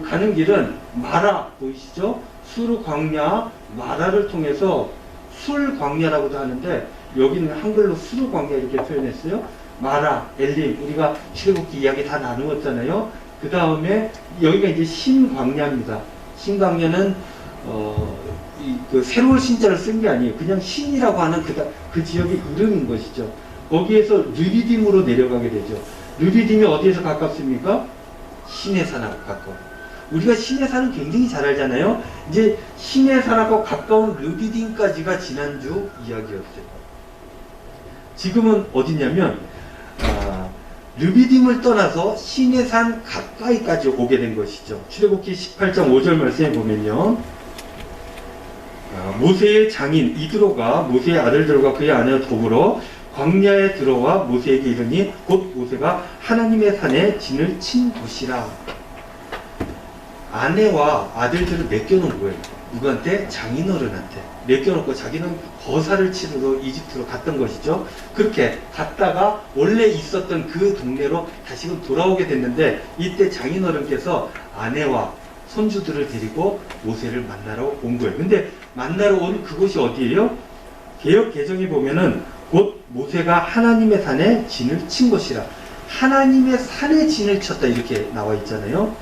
가는 길은 마라 보이시죠? 수르 광야 마라를 통해서 술 광야라고도 하는데 여기는 한글로 수르 광야 이렇게 표현했어요. 마라, 엘림 우리가 출애굽기 이야기 다 나누었잖아요. 그 다음에 여기가 이제 신광야입니다. 신광야는 새로운 신자를 쓴 게 아니에요. 그냥 신이라고 하는 그 지역의 이름인 것이죠. 거기에서 르비딤으로 내려가게 되죠. 르비딤이 어디에서 가깝습니까? 시내산하고 가까워요. 우리가 시내산은 굉장히 잘 알잖아요. 이제 시내산하고 가까운 르비딤까지가 지난주 이야기였어요. 지금은 어디냐면 르비딤을 떠나서 시내산 가까이까지 오게 된 것이죠. 출애굽기 18장 5절 말씀에 보면요. 모세의 장인 이드로가 모세의 아들들과 그의 아내와 더불어 광야에 들어와 모세에게 이르니 곧 모세가 하나님의 산에 진을 친 곳이라. 아내와 아들들을 맡겨놓은 거예요. 누구한테? 장인어른한테 맡겨놓고 자기는 거사를 치르러 이집트로 갔던 것이죠. 그렇게 갔다가 원래 있었던 그 동네로 다시금 돌아오게 됐는데 이때 장인어른께서 아내와 손주들을 데리고 모세를 만나러 온 거예요. 근데 만나러 온 그곳이 어디예요? 개역 개정에 보면은 곧 모세가 하나님의 산에 진을 친 것이라. 하나님의 산에 진을 쳤다 이렇게 나와 있잖아요.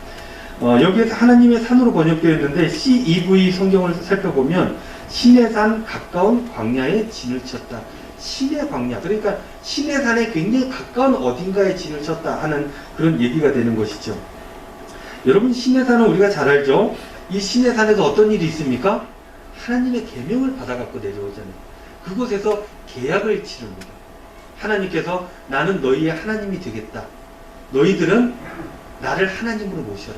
여기에서 하나님의 산으로 번역되어 있는데 CEV 성경을 살펴보면 신의 산 가까운 광야에 진을 쳤다. 신의 광야, 그러니까 신의 산에 굉장히 가까운 어딘가에 진을 쳤다 하는 그런 얘기가 되는 것이죠. 여러분 신의 산은 우리가 잘 알죠. 이 신의 산에서 어떤 일이 있습니까? 하나님의 계명을 받아갖고 내려오잖아요. 그곳에서 계약을 치릅니다. 하나님께서 나는 너희의 하나님이 되겠다. 너희들은 나를 하나님으로 모셔라.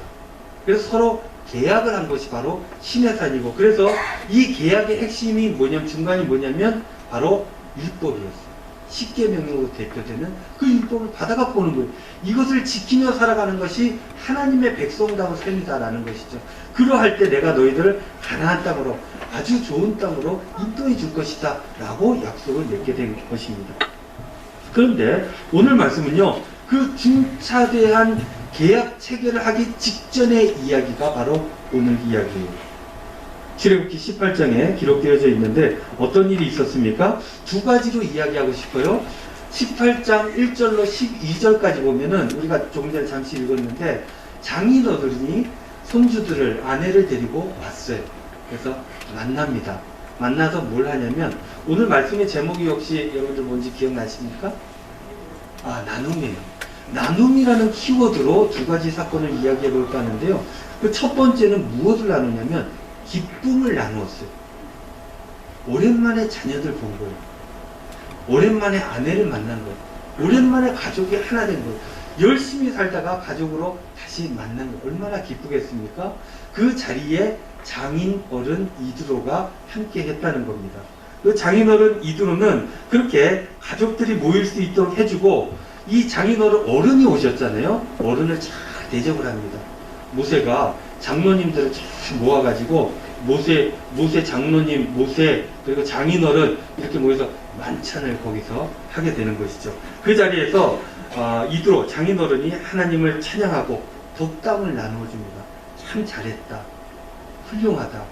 그래서 서로 계약을 한 것이 바로 시내산이고, 그래서 이 계약의 핵심이 뭐냐면, 중간이 뭐냐면 바로 율법이었어요. 십계명으로 대표되는 그 율법을 받아갖고 오는 거예요. 이것을 지키며 살아가는 것이 하나님의 백성다운 삶이다라는 것이죠. 그러할 때 내가 너희들을 가나안 땅으로, 아주 좋은 땅으로 인도해 줄 것이다 라고 약속을 맺게 된 것입니다. 그런데 오늘 말씀은요, 그 중차대한 계약 체결을 하기 직전의 이야기가 바로 오늘 이야기예요. 출애굽기 18장에 기록되어져 있는데 어떤 일이 있었습니까? 두 가지로 이야기하고 싶어요. 18장 1절로 12절까지 보면은 우리가 조금 전에 잠시 읽었는데, 장인어른이 손주들을, 아내를 데리고 왔어요. 그래서 만납니다. 만나서 뭘 하냐면, 오늘 말씀의 제목이 혹시 여러분들 뭔지 기억나십니까? 나눔이에요. 나눔이라는 키워드로 두 가지 사건을 이야기해 볼까 하는데요. 그 첫 번째는 무엇을 나누냐면 기쁨을 나누었어요. 오랜만에 자녀들 본 거예요. 오랜만에 아내를 만난 거예요. 오랜만에 가족이 하나 된 거예요. 열심히 살다가 가족으로 다시 만난 거예요. 얼마나 기쁘겠습니까? 그 자리에 장인 어른 이드로가 함께 했다는 겁니다. 그 장인 어른 이드로는 그렇게 가족들이 모일 수 있도록 해주고, 이 장인 어른이 오셨잖아요. 어른을 잘 대접을 합니다. 모세가 장로님들을 잘 모아가지고 모세 장로님, 모세, 그리고 장인어른 이렇게 모여서 만찬을 거기서 하게 되는 것이죠. 그 자리에서 이드로 장인어른이 하나님을 찬양하고 덕담을 나누어 줍니다. 참 잘했다, 훌륭하다,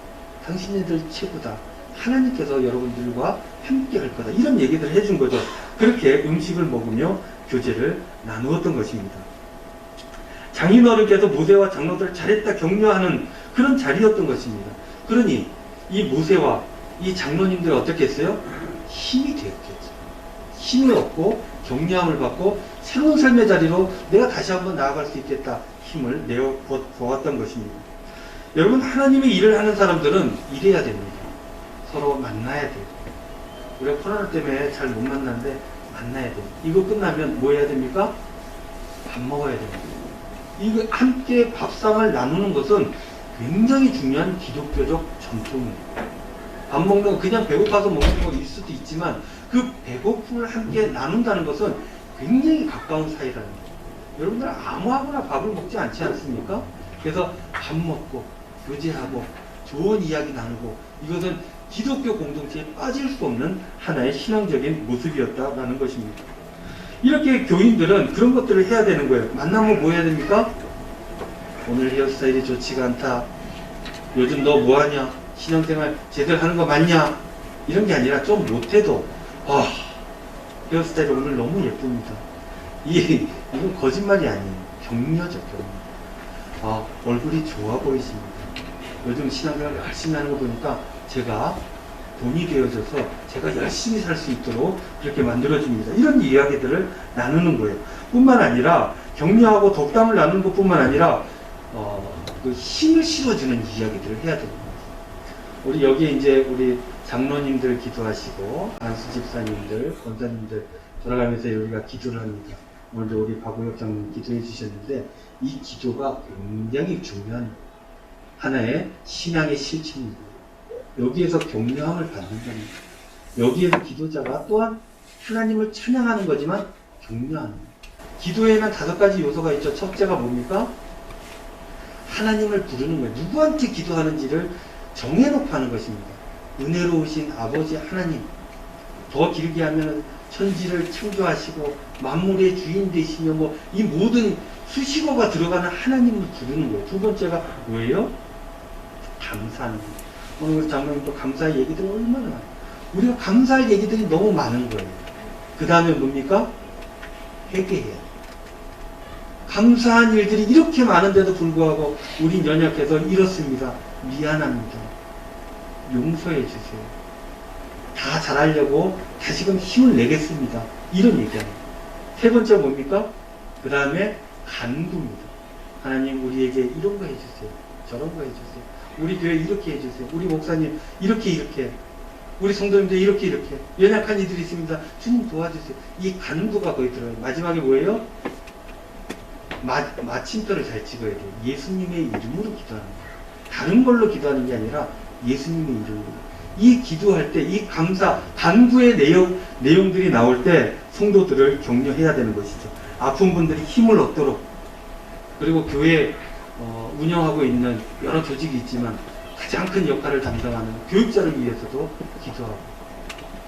당신네들 최고다, 하나님께서 여러분들과 함께 할 거다, 이런 얘기들을 해준 거죠. 그렇게 음식을 먹으며 교제를 나누었던 것입니다. 장인어른께서 모세와 장로들을 잘했다 격려하는 그런 자리였던 것입니다. 그러니 이 모세와 이 장로님들이 어떻게 했어요? 힘이 되었겠죠. 힘이 얻고 격려함을 받고 새로운 삶의 자리로 내가 다시 한번 나아갈 수 있겠다, 힘을 내어 보았던 것입니다. 여러분, 하나님의 일을 하는 사람들은 일해야 됩니다. 서로 만나야 돼요. 우리가 코로나 때문에 잘 못 만나는데 만나야 돼요. 이거 끝나면 뭐 해야 됩니까? 밥 먹어야 됩니다. 이거 함께 밥상을 나누는 것은 굉장히 중요한 기독교적 전통이에요. 밥 먹는 거 그냥 배고파서 먹는 거일 수도 있지만, 그 배고픔을 함께 나눈다는 것은 굉장히 가까운 사이라는 거예요. 여러분들 아무하고나 밥을 먹지 않지 않습니까? 그래서 밥 먹고 교제하고 좋은 이야기 나누고, 이것은 기독교 공동체에 빠질 수 없는 하나의 신앙적인 모습이었다라는 것입니다. 이렇게 교인들은 그런 것들을 해야 되는 거예요. 만나면 뭐 해야 됩니까? 오늘 헤어스타일이 좋지가 않다, 요즘 너 뭐하냐, 신앙생활 제대로 하는 거 맞냐, 이런 게 아니라 좀 못해도 헤어스타일이 오늘 너무 예쁩니다. 이건 거짓말이 아니에요. 격려죠, 격려. 얼굴이 좋아 보이십니다. 요즘 신앙생활 열심히 하는 거 보니까 제가 돈이 되어져서 제가 열심히 살 수 있도록 그렇게 만들어줍니다. 이런 이야기들을 나누는 거예요. 뿐만 아니라 격려하고 덕담을 나누는 것 뿐만 아니라 그 힘을 실어주는 이야기들을 해야 됩니다. 우리 여기에 이제 우리 장로님들 기도하시고, 안수 집사님들, 권사님들 돌아가면서 우리가 기도를 합니다. 오늘도 우리 박우혁 장로님 기도해 주셨는데, 이 기도가 굉장히 중요한 하나의 신앙의 실천입니다. 여기에서 격려함을 받는답니다. 여기에서 기도자가 또한 하나님을 찬양하는 거지만 격려하는 거예요. 기도에는 5가지 요소가 있죠. 첫째가 뭡니까? 하나님을 부르는 거예요. 누구한테 기도하는지를 정해놓고 하는 것입니다. 은혜로우신 아버지 하나님, 더 길게 하면 천지를 창조하시고 만물의 주인 되시며 이 모든 수식어가 들어가는 하나님을 부르는 거예요. 두 번째가 뭐예요? 감사하는 거예요. 오늘 장로님 또 감사의 얘기들이 얼마나 많아요. 우리가 감사할 얘기들이 너무 많은 거예요. 그 다음에 뭡니까? 회개해야 돼요. 감사한 일들이 이렇게 많은데도 불구하고 우린 연약해서 이렇습니다. 미안합니다. 용서해 주세요. 다 잘하려고 다시금 힘을 내겠습니다. 이런 얘기합니다. 세 번째 뭡니까? 그 다음에 간구입니다. 하나님, 우리에게 이런 거 해주세요. 저런 거 해주세요. 우리 교회 이렇게 해주세요. 우리 목사님 이렇게 우리 성도님들 이렇게 연약한 이들이 있습니다. 주님 도와주세요. 이 간구가 거기 들어요. 마지막에 뭐예요? 마침표를 잘 찍어야 돼요. 예수님의 이름으로 기도하는 거예요. 다른 걸로 기도하는 게 아니라 예수님의 이름으로. 이 기도할 때 이 감사, 간구의 내용들이 나올 때 성도들을 격려해야 되는 것이죠. 아픈 분들이 힘을 얻도록, 그리고 교회 운영하고 있는 여러 조직이 있지만 가장 큰 역할을 담당하는 교육자를 위해서도 기도하고,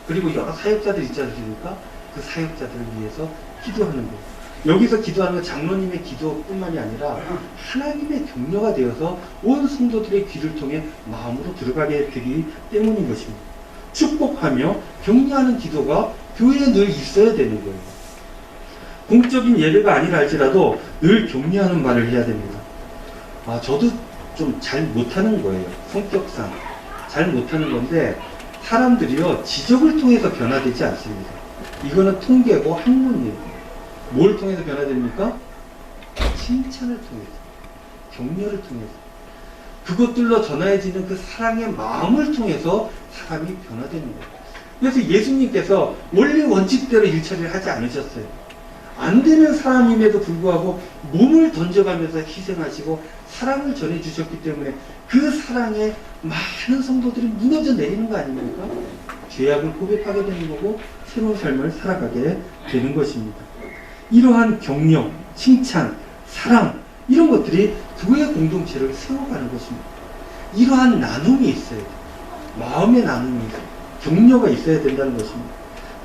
그리고 여러 사역자들 있지 않습니까? 그 사역자들을 위해서 기도하는 거예요. 여기서 기도하는 건 장로님의 기도뿐만이 아니라 하나님의 격려가 되어서 온 성도들의 귀를 통해 마음으로 들어가게 되기 때문인 것입니다. 축복하며 격려하는 기도가 교회에 늘 있어야 되는 거예요. 공적인 예배가 아니라 할지라도 늘 격려하는 말을 해야 됩니다. 저도 좀 잘 못하는 거예요. 성격상 잘 못하는 건데, 사람들이요 지적을 통해서 변화되지 않습니다. 이거는 통계고 학문이에요. 뭘 통해서 변화됩니까? 칭찬을 통해서, 격려를 통해서, 그것들로 전해지는 그 사랑의 마음을 통해서 사람이 변화되는 거예요. 그래서 예수님께서 원래 원칙대로 일처리를 하지 않으셨어요. 안 되는 사람임에도 불구하고 몸을 던져가면서 희생하시고 사랑을 전해주셨기 때문에 그 사랑에 많은 성도들이 무너져 내리는 거 아닙니까? 죄악을 고백하게 되는 거고 새로운 삶을 살아가게 되는 것입니다. 이러한 격려, 칭찬, 사랑, 이런 것들이 교회 공동체를 세워가는 것입니다. 이러한 나눔이 있어야 돼요. 마음의 나눔이 있어요. 격려가 있어야 된다는 것입니다.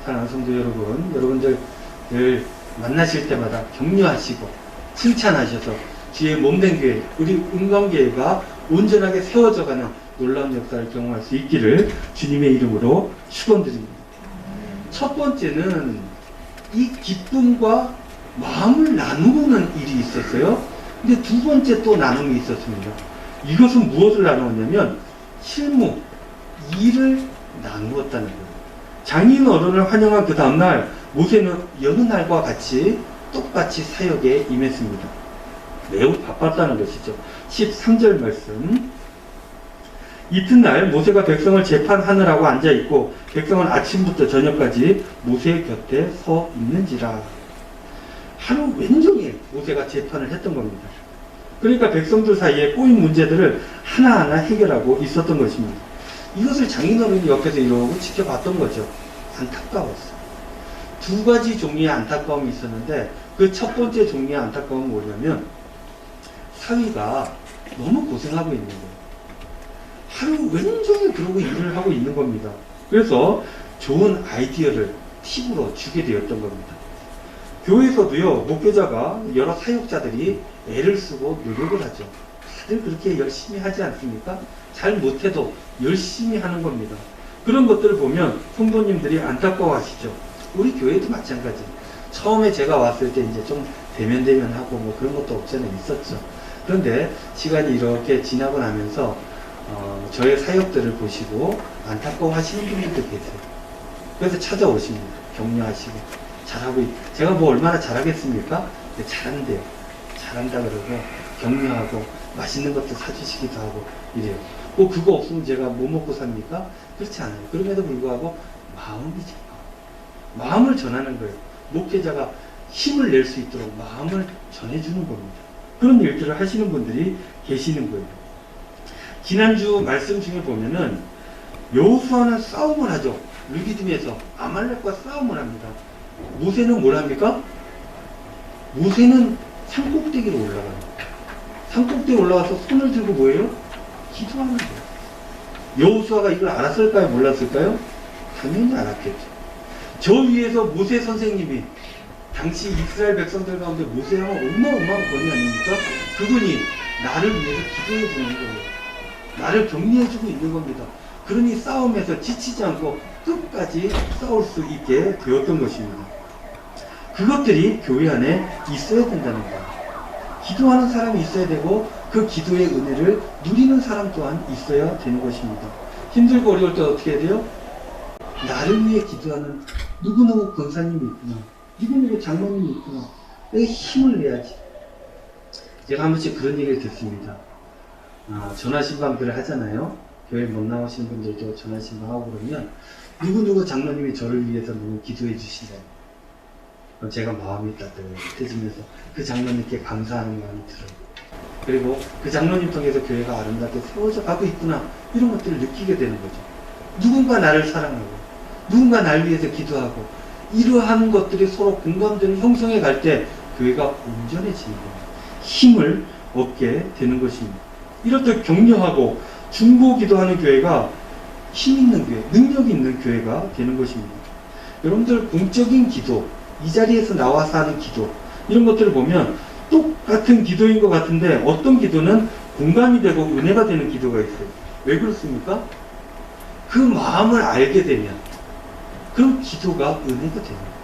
사랑하는 성도 여러분, 여러분들 늘 만나실 때마다 격려하시고 칭찬하셔서 주의 몸된 교회, 우리 은광교회가 온전하게 세워져가는 놀라운 역사를 경험할 수 있기를 주님의 이름으로 축원드립니다. 첫 번째는 이 기쁨과 마음을 나누는 일이 있었어요. 근데 두 번째 또 나눔이 있었습니다. 이것은 무엇을 나누었냐면 실무, 일을 나누었다는 거예요. 장인 어른을 환영한 그 다음날 모세는 여느 날과 같이 똑같이 사역에 임했습니다. 매우 바빴다는 것이죠. 13절 말씀. 이튿날 모세가 백성을 재판하느라고 앉아있고 백성은 아침부터 저녁까지 모세 곁에 서 있는지라. 하루 왼종일 모세가 재판을 했던 겁니다. 그러니까 백성들 사이에 꼬인 문제들을 하나하나 해결하고 있었던 것입니다. 이것을 장인어른이 옆에서 이러고 지켜봤던 거죠. 안타까웠어요. 두 가지 종류의 안타까움이 있었는데 그 첫 번째 종류의 안타까움은 뭐냐면 사위가 너무 고생하고 있는 거예요. 하루 왼종일 그러고 일을 하고 있는 겁니다. 그래서 좋은 아이디어를 팁으로 주게 되었던 겁니다. 교회에서도요, 목회자가 여러 사역자들이 애를 쓰고 노력을 하죠. 다들 그렇게 열심히 하지 않습니까? 잘 못해도 열심히 하는 겁니다. 그런 것들을 보면 성도님들이 안타까워하시죠. 우리 교회도 마찬가지. 처음에 제가 왔을 때 이제 좀 대면하고 뭐 그런 것도 없잖아요. 있었죠. 그런데 시간이 이렇게 지나고 나면서 저의 사역들을 보시고 안타까워하시는 분들도 계세요. 그래서 찾아오십니다. 격려하시고 잘하고 제가 뭐 얼마나 잘하겠습니까? 근데 잘한대요. 잘한다 그러고 격려하고 맛있는 것도 사주시기도 하고 이래요. 뭐 그거 없으면 제가 뭐 먹고 삽니까? 그렇지 않아요. 그럼에도 불구하고 마음이 좋아. 마음을 전하는 거예요. 목회자가 힘을 낼 수 있도록 마음을 전해주는 겁니다. 그런 일들을 하시는 분들이 계시는 거예요. 지난주 말씀 중에 보면은 여호수아는 싸움을 하죠. 르비딤에서 아말렉과 싸움을 합니다. 모세는 뭘 합니까? 모세는 산꼭대기로 올라가요. 산꼭대기에 올라가서 손을 들고 뭐예요? 기도하는 거예요. 여호수아가 이걸 알았을까요? 몰랐을까요? 당연히 알았겠죠. 저 위에서 모세 선생님이 당시 이스라엘 백성들 가운데 모세하고 어마어마한 권위 아닙니까? 그분이 나를 위해서 기도해 주는 거예요. 나를 격려해주고 있는 겁니다. 그러니 싸움에서 지치지 않고 끝까지 싸울 수 있게 되었던 것입니다. 그것들이 교회 안에 있어야 된다는 거예요. 기도하는 사람이 있어야 되고 그 기도의 은혜를 누리는 사람 또한 있어야 되는 것입니다. 힘들고 어려울 때 어떻게 해야 돼요? 나를 위해 기도하는 누구누구 권사님이 있구나. 누구누구 장로님이 있구나. 내가 힘을 내야지. 제가 한 번씩 그런 얘기를 듣습니다. 전화신방들을 하잖아요. 교회 못 나오시는 분들도 전화신방하고 그러면 누구누구 장로님이 저를 위해서 너무 기도해 주신다. 그럼 제가 마음이 따뜻해지면서 그 장로님께 감사하는 마음이 들어요. 그리고 그 장로님 통해서 교회가 아름답게 세워져 가고 있구나, 이런 것들을 느끼게 되는 거죠. 누군가 나를 사랑하고 누군가 날 위해서 기도하고 이러한 것들이 서로 공감되는 형성에 갈 때 교회가 온전해지는 거예요. 힘을 얻게 되는 것입니다. 이럴 때 격려하고 중보 기도하는 교회가 힘 있는 교회, 능력 있는 교회가 되는 것입니다. 여러분들 공적인 기도, 이 자리에서 나와서 하는 기도, 이런 것들을 보면 똑같은 기도인 것 같은데 어떤 기도는 공감이 되고 은혜가 되는 기도가 있어요. 왜 그렇습니까? 그 마음을 알게 되면 그럼 기도가 은혜가 되는 거예요.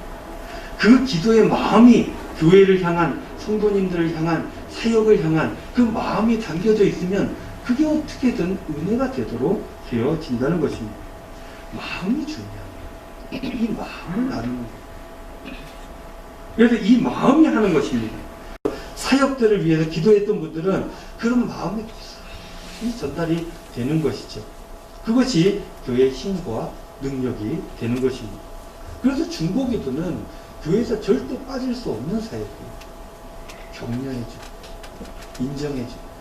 그 기도의 마음이 교회를 향한, 성도님들을 향한, 사역을 향한 그 마음이 담겨져 있으면 그게 어떻게든 은혜가 되도록 되어진다는 것입니다. 마음이 중요합니다. 이 마음을 나누는 거예요. 그래서 이 마음이 하는 것입니다. 사역들을 위해서 기도했던 분들은 그런 마음이 고스란히 전달이 되는 것이죠. 그것이 교회의 힘과 능력이 되는 것입니다. 그래서 중보기도는 교회에서 절대 빠질 수 없는 사역이에요. 격려해주고 인정해주고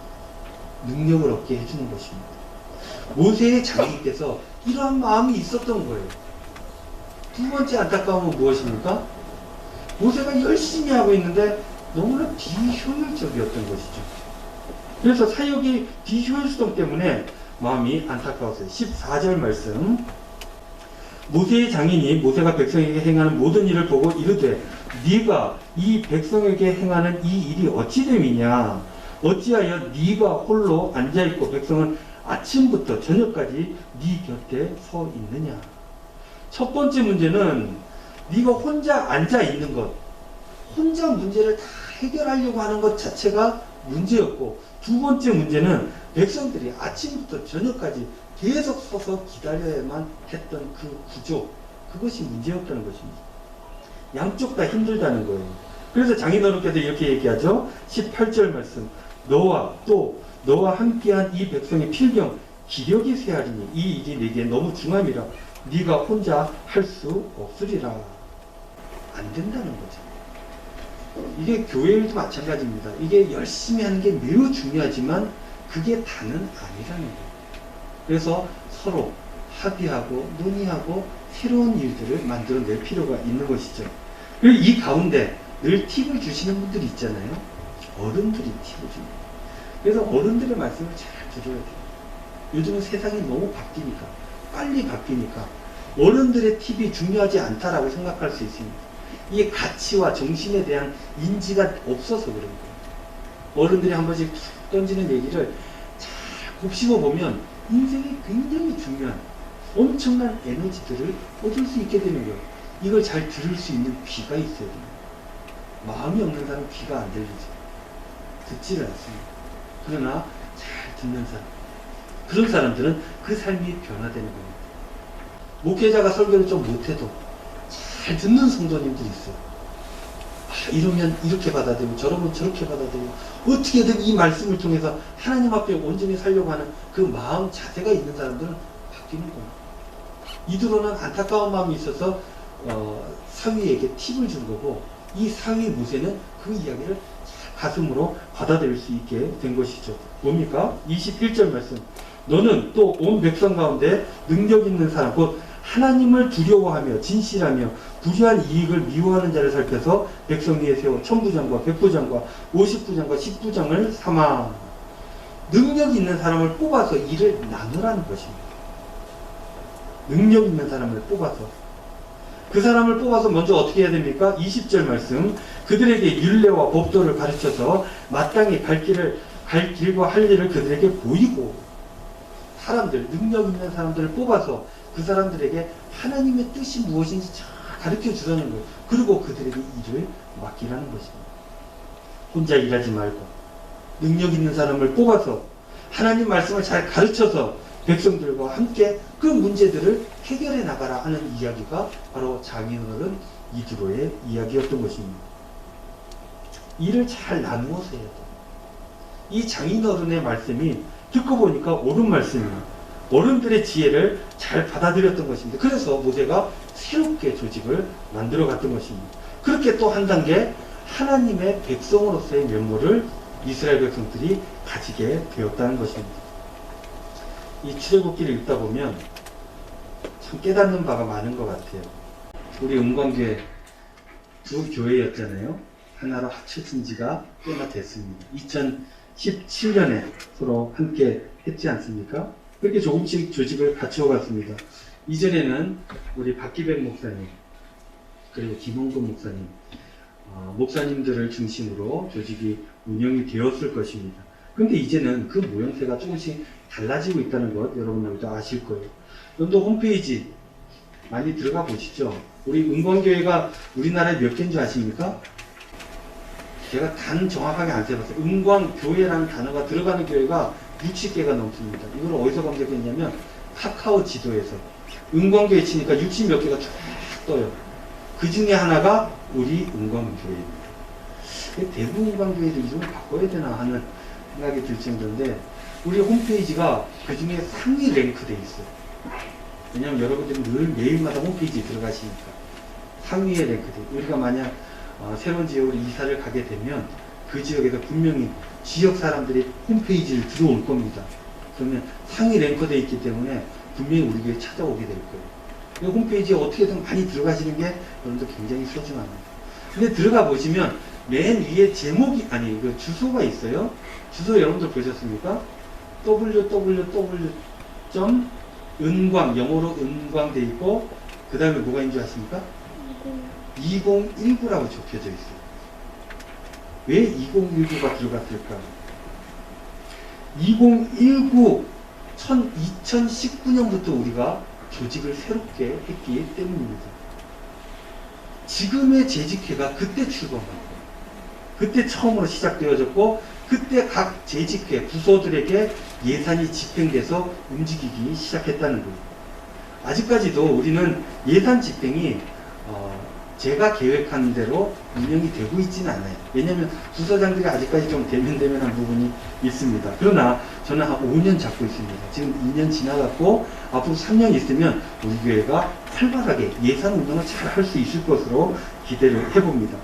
능력을 얻게 해주는 것입니다. 모세의 장인께서 이러한 마음이 있었던 거예요. 두 번째 안타까움은 무엇입니까? 모세가 열심히 하고 있는데 너무나 비효율적이었던 것이죠. 그래서 사역이 비효율성 때문에 마음이 안타까웠어요. 14절 말씀, 모세의 장인이 모세가 백성에게 행하는 모든 일을 보고 이르되 네가 이 백성에게 행하는 이 일이 어찌 됨이냐, 어찌하여 네가 홀로 앉아있고 백성은 아침부터 저녁까지 네 곁에 서 있느냐. 첫 번째 문제는 네가 혼자 앉아있는 것, 혼자 문제를 다 해결하려고 하는 것 자체가 문제였고, 두 번째 문제는 백성들이 아침부터 저녁까지 계속 서서 기다려야만 했던 그 구조, 그것이 문제였다는 것입니다. 양쪽 다 힘들다는 거예요. 그래서 장인어른께서 이렇게 얘기하죠. 18절 말씀, 너와 또 너와 함께한 이 백성의 필경 기력이 쇠하리니 이 일이 내게 너무 중함이라 네가 혼자 할 수 없으리라. 안 된다는 거죠. 이게 교회일도 마찬가지입니다. 이게 열심히 하는 게 매우 중요하지만 그게 다는 아니라는 거예요. 그래서 서로 합의하고 논의하고 새로운 일들을 만들어낼 필요가 있는 것이죠. 그리고 이 가운데 늘 팁을 주시는 분들이 있잖아요. 어른들이 팁을 줍니다. 그래서 어른들의 말씀을 잘 들어야 돼요. 요즘은 세상이 너무 바뀌니까, 빨리 바뀌니까 어른들의 팁이 중요하지 않다라고 생각할 수 있습니다. 이게 가치와 정신에 대한 인지가 없어서 그런 거예요. 어른들이 한 번씩 툭 던지는 얘기를 잘 곱씹어 보면 인생이 굉장히 중요한 엄청난 에너지들을 얻을 수 있게 되는 거예요. 이걸 잘 들을 수 있는 귀가 있어야 돼요. 마음이 없는 사람은 귀가 안 들리죠. 듣지를 않습니다. 그러나 잘 듣는 사람, 그런 사람들은 그 삶이 변화되는 겁니다. 목회자가 설교를 좀 못해도 잘 듣는 성도님들이 있어요. 이러면 이렇게 받아들이고 저러면 저렇게 받아들이고 어떻게든 이 말씀을 통해서 하나님 앞에 온전히 살려고 하는 그 마음 자세가 있는 사람들은 바뀌는 겁니다. 이드로는 안타까운 마음이 있어서 사위에게 팁을 준 거고, 이 사위 모세는 그 이야기를 가슴으로 받아들일 수 있게 된 것이죠. 뭡니까? 21절 말씀, 너는 또 온 백성 가운데 능력 있는 사람, 곧 하나님을 두려워하며 진실하며 부유한 이익을 미워하는 자를 살펴서 백성 위에 세워 천부장과 백부장과 50부장과 10부장을 삼아. 능력 있는 사람을 뽑아서 일을 나누라는 것입니다. 능력 있는 사람을 뽑아서, 그 사람을 뽑아서 먼저 어떻게 해야 됩니까? 20절 말씀, 그들에게 율례와 법도를 가르쳐서 마땅히 갈 길과 할 일을 그들에게 보이고. 사람들, 능력 있는 사람들을 뽑아서 그 사람들에게 하나님의 뜻이 무엇인지 잘 가르쳐 주라는 거예요. 그리고 그들에게 일을 맡기라는 것입니다. 혼자 일하지 말고 능력 있는 사람을 뽑아서 하나님 말씀을 잘 가르쳐서 백성들과 함께 그 문제들을 해결해 나가라 하는 이야기가 바로 장인어른 이드로의 이야기였던 것입니다. 일을 잘 나누어서 해야 돼요. 이 장인어른의 말씀이 듣고 보니까 옳은 말씀이에요. 어른들의 지혜를 잘 받아들였던 것입니다. 그래서 모세가 새롭게 조직을 만들어 갔던 것입니다. 그렇게 또 한 단계 하나님의 백성으로서의 면모를 이스라엘 백성들이 가지게 되었다는 것입니다. 이 출애굽기를 읽다 보면 참 깨닫는 바가 많은 것 같아요. 우리 은광교회 두 교회였잖아요. 하나로 합쳐진 지가 꽤나 됐습니다. 2017년에 서로 함께 했지 않습니까? 그렇게 조금씩 조직을 갖추어 갔습니다. 이전에는 우리 박기백 목사님, 그리고 김홍근 목사님, 목사님들을 중심으로 조직이 운영이 되었을 것입니다. 그런데 이제는 그 모형새가 조금씩 달라지고 있다는 것 여러분들도 아실 거예요. 여러분도 홈페이지 많이 들어가 보시죠. 우리 은광교회가 우리나라에 몇 개인 줄 아십니까? 제가 단 정확하게 안 세봤어요. 은광교회라는 단어가 들어가는 교회가 60개가 넘습니다. 이걸 어디서 검색했냐면 카카오 지도에서 은광교회 치니까 60몇 개가 쭉 떠요. 그 중에 하나가 우리 은광교회입니다. 대부분 은광교회도 이름을 바꿔야 되나 하는 생각이 들 정도인데 우리 홈페이지가 그 중에 상위 랭크돼 있어요. 왜냐하면 여러분들이 늘 매일마다 홈페이지에 들어가시니까 상위에 랭크돼. 우리가 만약 새로운 지역으로 이사를 가게 되면 그 지역에서 분명히 지역 사람들이 홈페이지를 들어올 겁니다. 그러면 상위 랭크돼 있기 때문에 분명히 우리 교회에 찾아오게 될 거예요. 이 홈페이지에 어떻게든 많이 들어가시는 게 여러분들 굉장히 소중합니다. 근데 들어가 보시면 맨 위에 제목이 그 주소가 있어요. 주소 여러분들 보셨습니까? www.은광 영어로 은광 돼 있고 그 다음에 뭐가 있는 줄 아십니까? 2019라고 적혀져 있어요. 왜 2019가 들어갔을까? 2019년부터 우리가 조직을 새롭게 했기 때문입니다. 지금의 재직회가 그때 출범한 거예요. 그때 처음으로 시작되어졌고 그때 각 재직회, 부서들에게 예산이 집행돼서 움직이기 시작했다는 거예요. 아직까지도 우리는 예산 집행이 제가 계획한 대로 운영이 되고 있지는 않아요. 왜냐하면 부서장들이 아직까지 좀 대면대면한 부분이 있습니다. 그러나 저는 한 5년 잡고 있습니다. 지금 2년 지나갔고 앞으로 3년 있으면 우리 교회가 활발하게 예산 운영을 잘 할 수 있을 것으로 기대를 해봅니다.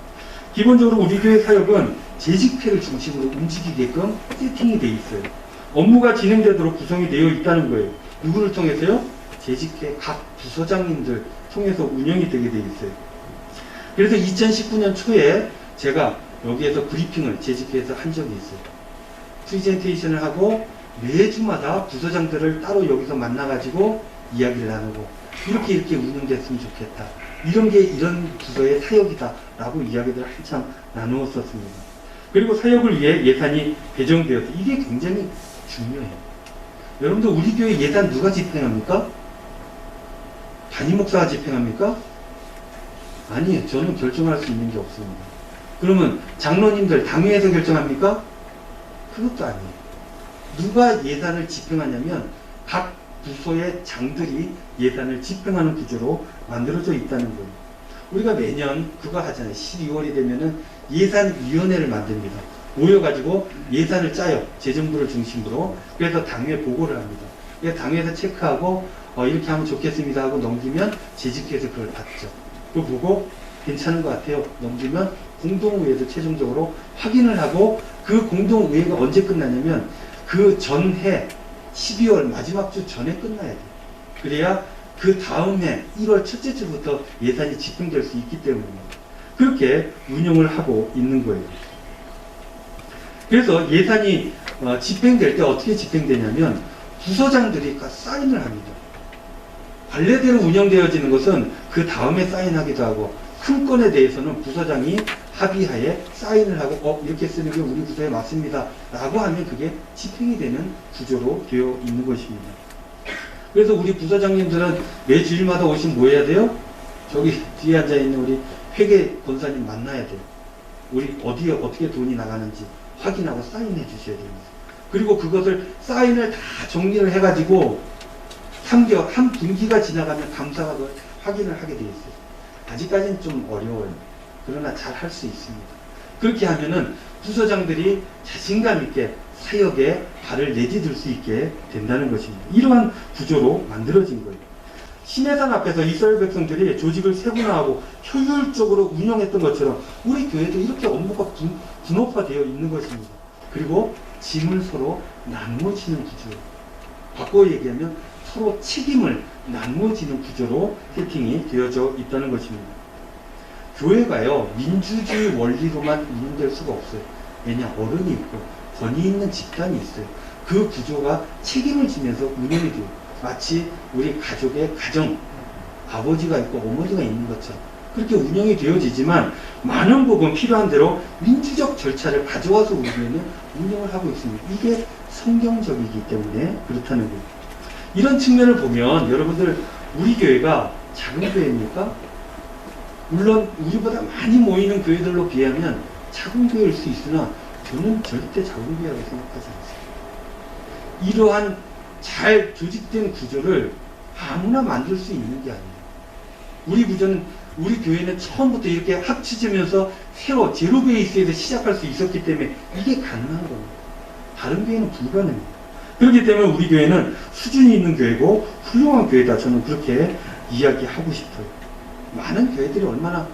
기본적으로 우리 교회 사역은 재직회를 중심으로 움직이게끔 세팅이 되어 있어요. 업무가 진행되도록 구성이 되어 있다는 거예요. 누구를 통해서요? 재직회 각 부서장님들 통해서 운영이 되게 되어 있어요. 그래서 2019년 초에 제가 여기에서 브리핑을 재직회에서 한 적이 있어요. 프리젠테이션을 하고 매주마다 부서장들을 따로 여기서 만나가지고 이야기를 나누고 이렇게 운영됐으면 좋겠다. 이런 게 이런 부서의 사역이다. 라고 이야기들을 한참 나누었었습니다. 그리고 사역을 위해 예산이 배정되었다. 이게 굉장히 중요해요. 여러분들 우리 교회 예산 누가 집행합니까? 담임 목사가 집행합니까? 아니에요. 저는 결정할 수 있는 게 없습니다. 그러면 장로님들 당회에서 결정합니까? 그것도 아니에요. 누가 예산을 집행하냐면 각 부서의 장들이 예산을 집행하는 구조로 만들어져 있다는 거예요. 우리가 매년 그거 하잖아요. 12월이 되면은 예산위원회를 만듭니다. 모여가지고 예산을 짜요. 재정부를 중심으로. 그래서 당회에 보고를 합니다. 그래서 당회에서 체크하고 이렇게 하면 좋겠습니다 하고 넘기면 재직회에서 그걸 받죠. 그거 보고 괜찮은 것 같아요. 넘기면 공동의회도 최종적으로 확인을 하고 그 공동의회가 언제 끝나냐면 그 전해 12월 마지막 주 전에 끝나야 돼요. 그래야 그 다음에 1월 첫째 주부터 예산이 집행될 수 있기 때문입니다. 그렇게 운영을 하고 있는 거예요. 그래서 예산이 집행될 때 어떻게 집행되냐면 부서장들이 사인을 합니다. 관례대로 운영되어지는 것은 그 다음에 사인하기도 하고 큰 건에 대해서는 부서장이 합의하에 사인을 하고 이렇게 쓰는 게 우리 부서에 맞습니다 라고 하면 그게 집행이 되는 구조로 되어 있는 것입니다. 그래서 우리 부서장님들은 매주일마다 오시면 뭐 해야 돼요? 저기 뒤에 앉아있는 우리 회계 권사님 만나야 돼요. 우리 어디에 어떻게 돈이 나가는지 확인하고 사인해 주셔야 됩니다. 그리고 그것을 사인을 다 정리를 해가지고 3개월, 한 분기가 지나가면 감사가 그걸 확인을 하게 되어 있어요. 아직까지는 좀 어려워요. 그러나 잘 할 수 있습니다. 그렇게 하면은 부서장들이 자신감 있게 사역에 발을 내디딜 수 있게 된다는 것입니다. 이러한 구조로 만들어진 거예요. 시내산 앞에서 이스라엘 백성들이 조직을 세분화하고 효율적으로 운영했던 것처럼 우리 교회도 이렇게 업무가 분업화되어 있는 것입니다. 그리고 짐을 서로 나누어 지는 구조. 바꿔 얘기하면 서로 책임을 나누어 지는 구조로 세팅이 되어져 있다는 것입니다. 교회가요, 민주주의 원리로만 운영될 수가 없어요. 왜냐, 어른이 있고 권위 있는 집단이 있어요. 그 구조가 책임을 지면서 운영이 돼요. 마치 우리 가족의 가정, 아버지가 있고 어머니가 있는 것처럼 그렇게 운영이 되어지지만 많은 부분 필요한 대로 민주적 절차를 가져와서 우리 교회는 운영을 하고 있습니다. 이게 성경적이기 때문에 그렇다는 거예요. 이런 측면을 보면 여러분들 우리 교회가 작은 교회입니까? 물론 우리보다 많이 모이는 교회들로 비하면 작은 교회일 수 있으나 저는 절대 작은 교회라고 생각하지 않습니다. 이러한 잘 조직된 구조를 아무나 만들 수 있는 게 아니에요. 우리 교회는 처음부터 이렇게 합치지면서 새로 제로 베이스에서 시작할 수 있었기 때문에 이게 가능한 겁니다. 다른 교회는 불가능해요. 그렇기 때문에 우리 교회는 수준이 있는 교회고 훌륭한 교회다. 저는 그렇게 이야기하고 싶어요. 많은 교회들이 얼마나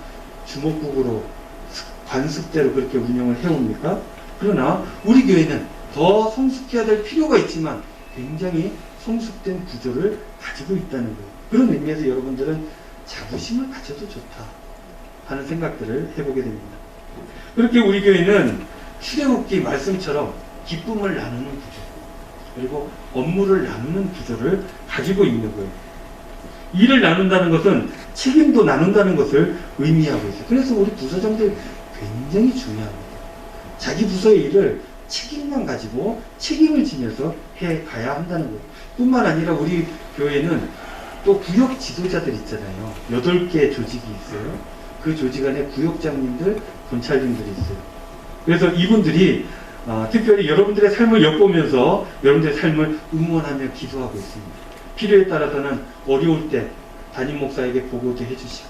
주목국으로 관습대로 그렇게 운영을 해옵니까? 그러나 우리 교회는 더 성숙해야 될 필요가 있지만 굉장히 성숙된 구조를 가지고 있다는 거예요. 그런 의미에서 여러분들은 자부심을 가져도 좋다 하는 생각들을 해보게 됩니다. 그렇게 우리 교회는 출애굽기 말씀처럼 기쁨을 나누는 구조, 그리고 업무를 나누는 구조를 가지고 있는 거예요. 일을 나눈다는 것은 책임도 나눈다는 것을 의미하고 있어요. 그래서 우리 부서장들 굉장히 중요합니다. 자기 부서의 일을 책임만 가지고 책임을 지면서 해 가야 한다는 거예요. 뿐만 아니라 우리 교회는 또 구역 지도자들 있잖아요. 8개 조직이 있어요. 그 조직 안에 구역장님들, 본찰님들이 있어요. 그래서 이분들이 특별히 여러분들의 삶을 엿보면서 여러분들의 삶을 응원하며 기도하고 있습니다. 필요에 따라서는 어려울 때 담임 목사에게 보고도 해주시고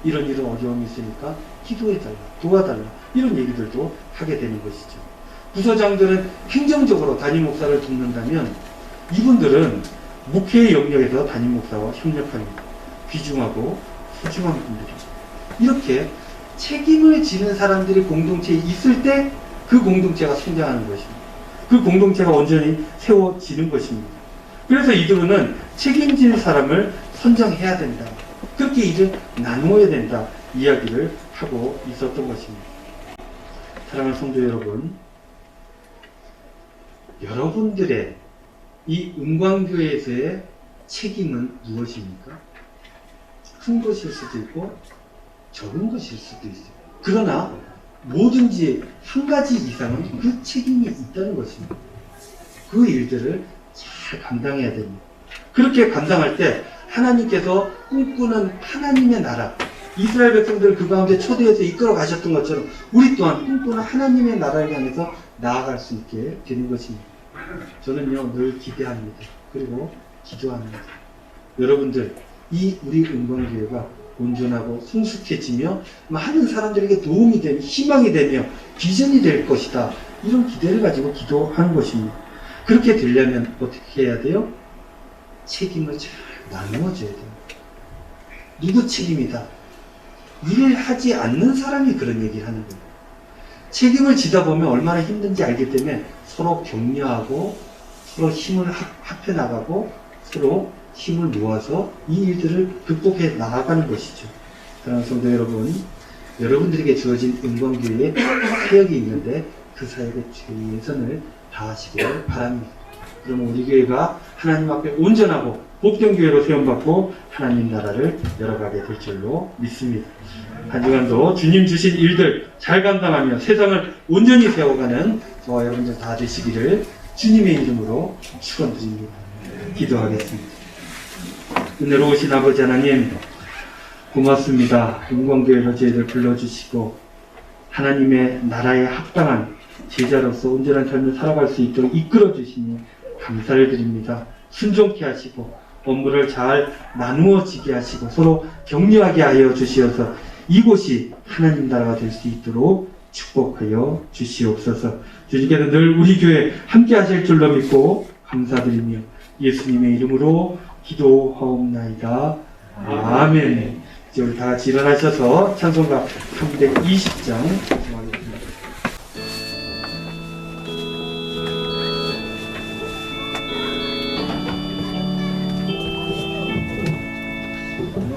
이런 어려움이 있으니까 기도해달라, 도와달라 이런 얘기들도 하게 되는 것이죠. 부서장들은 행정적으로 담임 목사를 돕는다면 이분들은 목회의 영역에서 담임 목사와 협력합니다. 귀중하고 소중한 분들이 이렇게 책임을 지는 사람들이 공동체에 있을 때 그 공동체가 성장하는 것입니다. 그 공동체가 온전히 세워지는 것입니다. 그래서 이들은 책임질 사람을 선정해야 된다. 그렇게 일을 나누어야 된다. 이야기를 하고 있었던 것입니다. 사랑하는 성도 여러분, 여러분들의 이 은광교회에서의 책임은 무엇입니까? 큰 것일 수도 있고 적은 것일 수도 있어요. 그러나 뭐든지 한 가지 이상은 그 책임이 있다는 것입니다. 그 일들을 잘 감당해야 됩니다. 그렇게 감당할 때 하나님께서 꿈꾸는 하나님의 나라, 이스라엘 백성들을 그 가운데 초대해서 이끌어 가셨던 것처럼 우리 또한 꿈꾸는 하나님의 나라를 향해서 나아갈 수 있게 되는 것입니다. 저는요 늘 기대합니다. 그리고 기도합니다. 여러분들 이 우리 은광교회가 온전하고 성숙해지며 많은 사람들에게 도움이 되며 희망이 되며 비전이 될 것이다. 이런 기대를 가지고 기도하는 것입니다. 그렇게 되려면 어떻게 해야 돼요? 책임을 잘 나누어줘야 돼요. 누구 책임이다? 일을 하지 않는 사람이 그런 얘기를 하는 거예요. 책임을 지다 보면 얼마나 힘든지 알기 때문에 서로 격려하고 서로 힘을 합해 나가고 서로 힘을 모아서 이 일들을 극복해 나아가는 것이죠. 사랑하는 성도 여러분, 여러분들에게 주어진 은광교회에 사역이 있는데 그 사역에 최선을 다하시길 바랍니다. 그러면 우리 교회가 하나님 앞에 온전하고 복된 교회로 세움받고 하나님 나라를 열어가게 될 줄로 믿습니다. 한 주간도 주님 주신 일들 잘 감당하며 세상을 온전히 세워가는 저와 여러분들 다 되시기를 주님의 이름으로 축원드립니다. 기도하겠습니다. 은혜로우신 아버지 하나님 고맙습니다. 은광교회로 저희들 불러주시고 하나님의 나라에 합당한 제자로서 온전한 삶을 살아갈 수 있도록 이끌어 주시니 감사를 드립니다. 순종케 하시고 업무를 잘 나누어지게 하시고 서로 격려하게 하여 주시어서 이곳이 하나님 나라가 될 수 있도록 축복하여 주시옵소서. 주님께서 늘 우리 교회 함께 하실 줄로 믿고 감사드리며 예수님의 이름으로 기도하옵나이다. 아멘. 이제 우리 다 같이 일어나셔서 찬송가 320장 하겠습니다.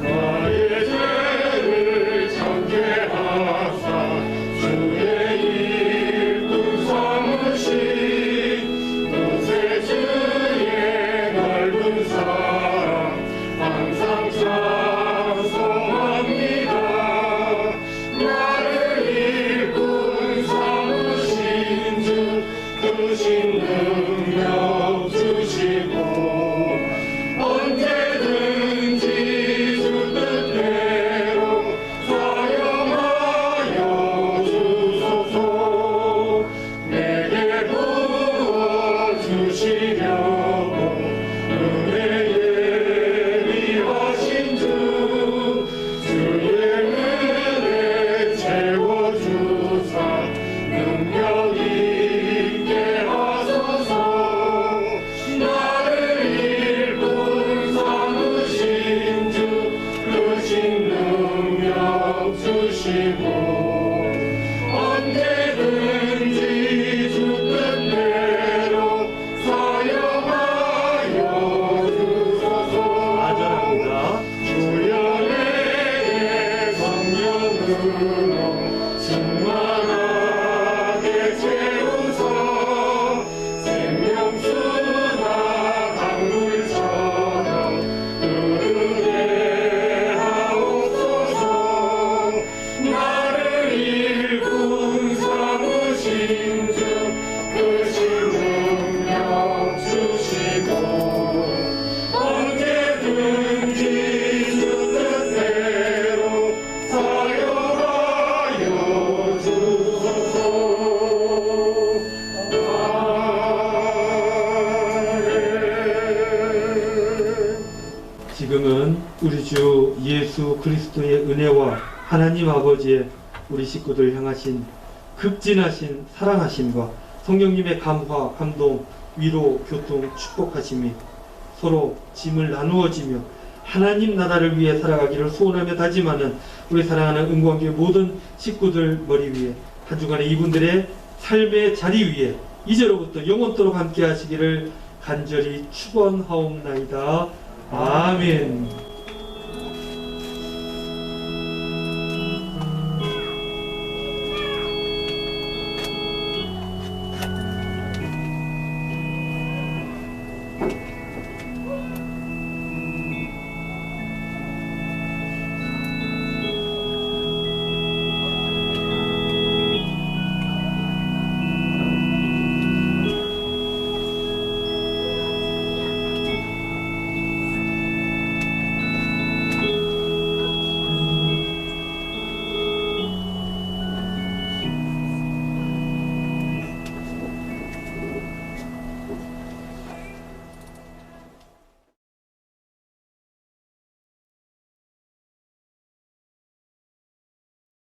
나의 죄를 참게 하사 주의 일꾼 삼으신 그새 주의 넓은 사랑 항상 찬송합니다. 나를 일꾼 삼으신 주 크신 능력 주시고 언제든지 주 뜻대로 사용하여 주소서. 내게 부어주시려고 은혜에 예비하신 주 주의 은혜 채워주사 능력 있게 하소서. 나를 일꾼 삼으신 주 크신 능력 주시고 언제든지 주 뜻대로 사용하여 주소서. 아전합니다. 주여 내게 성령으로 충만하게 채우사 생명수나 강물처럼 흐르게 하옵소서. 나를 일꾼 삼으신 주 크신 능력 주시고 언제든지 주 뜻대로 사용하여 주소서. 아멘. 지금은 우리 주 예수 그리스도의 은혜와 하나님 아버지의 우리 식구들 향하신 극진하신 사랑하심과 성령님의 감화, 감동, 위로, 교통, 축복하심이 서로 짐을 나누어지며 하나님 나라를 위해 살아가기를 소원하며 다짐하는 우리 사랑하는 은광교회 모든 식구들 머리 위에 한 주간의 이분들의 삶의 자리 위에 이제로부터 영원토록 함께 하시기를 간절히 축원하옵나이다. 아멘.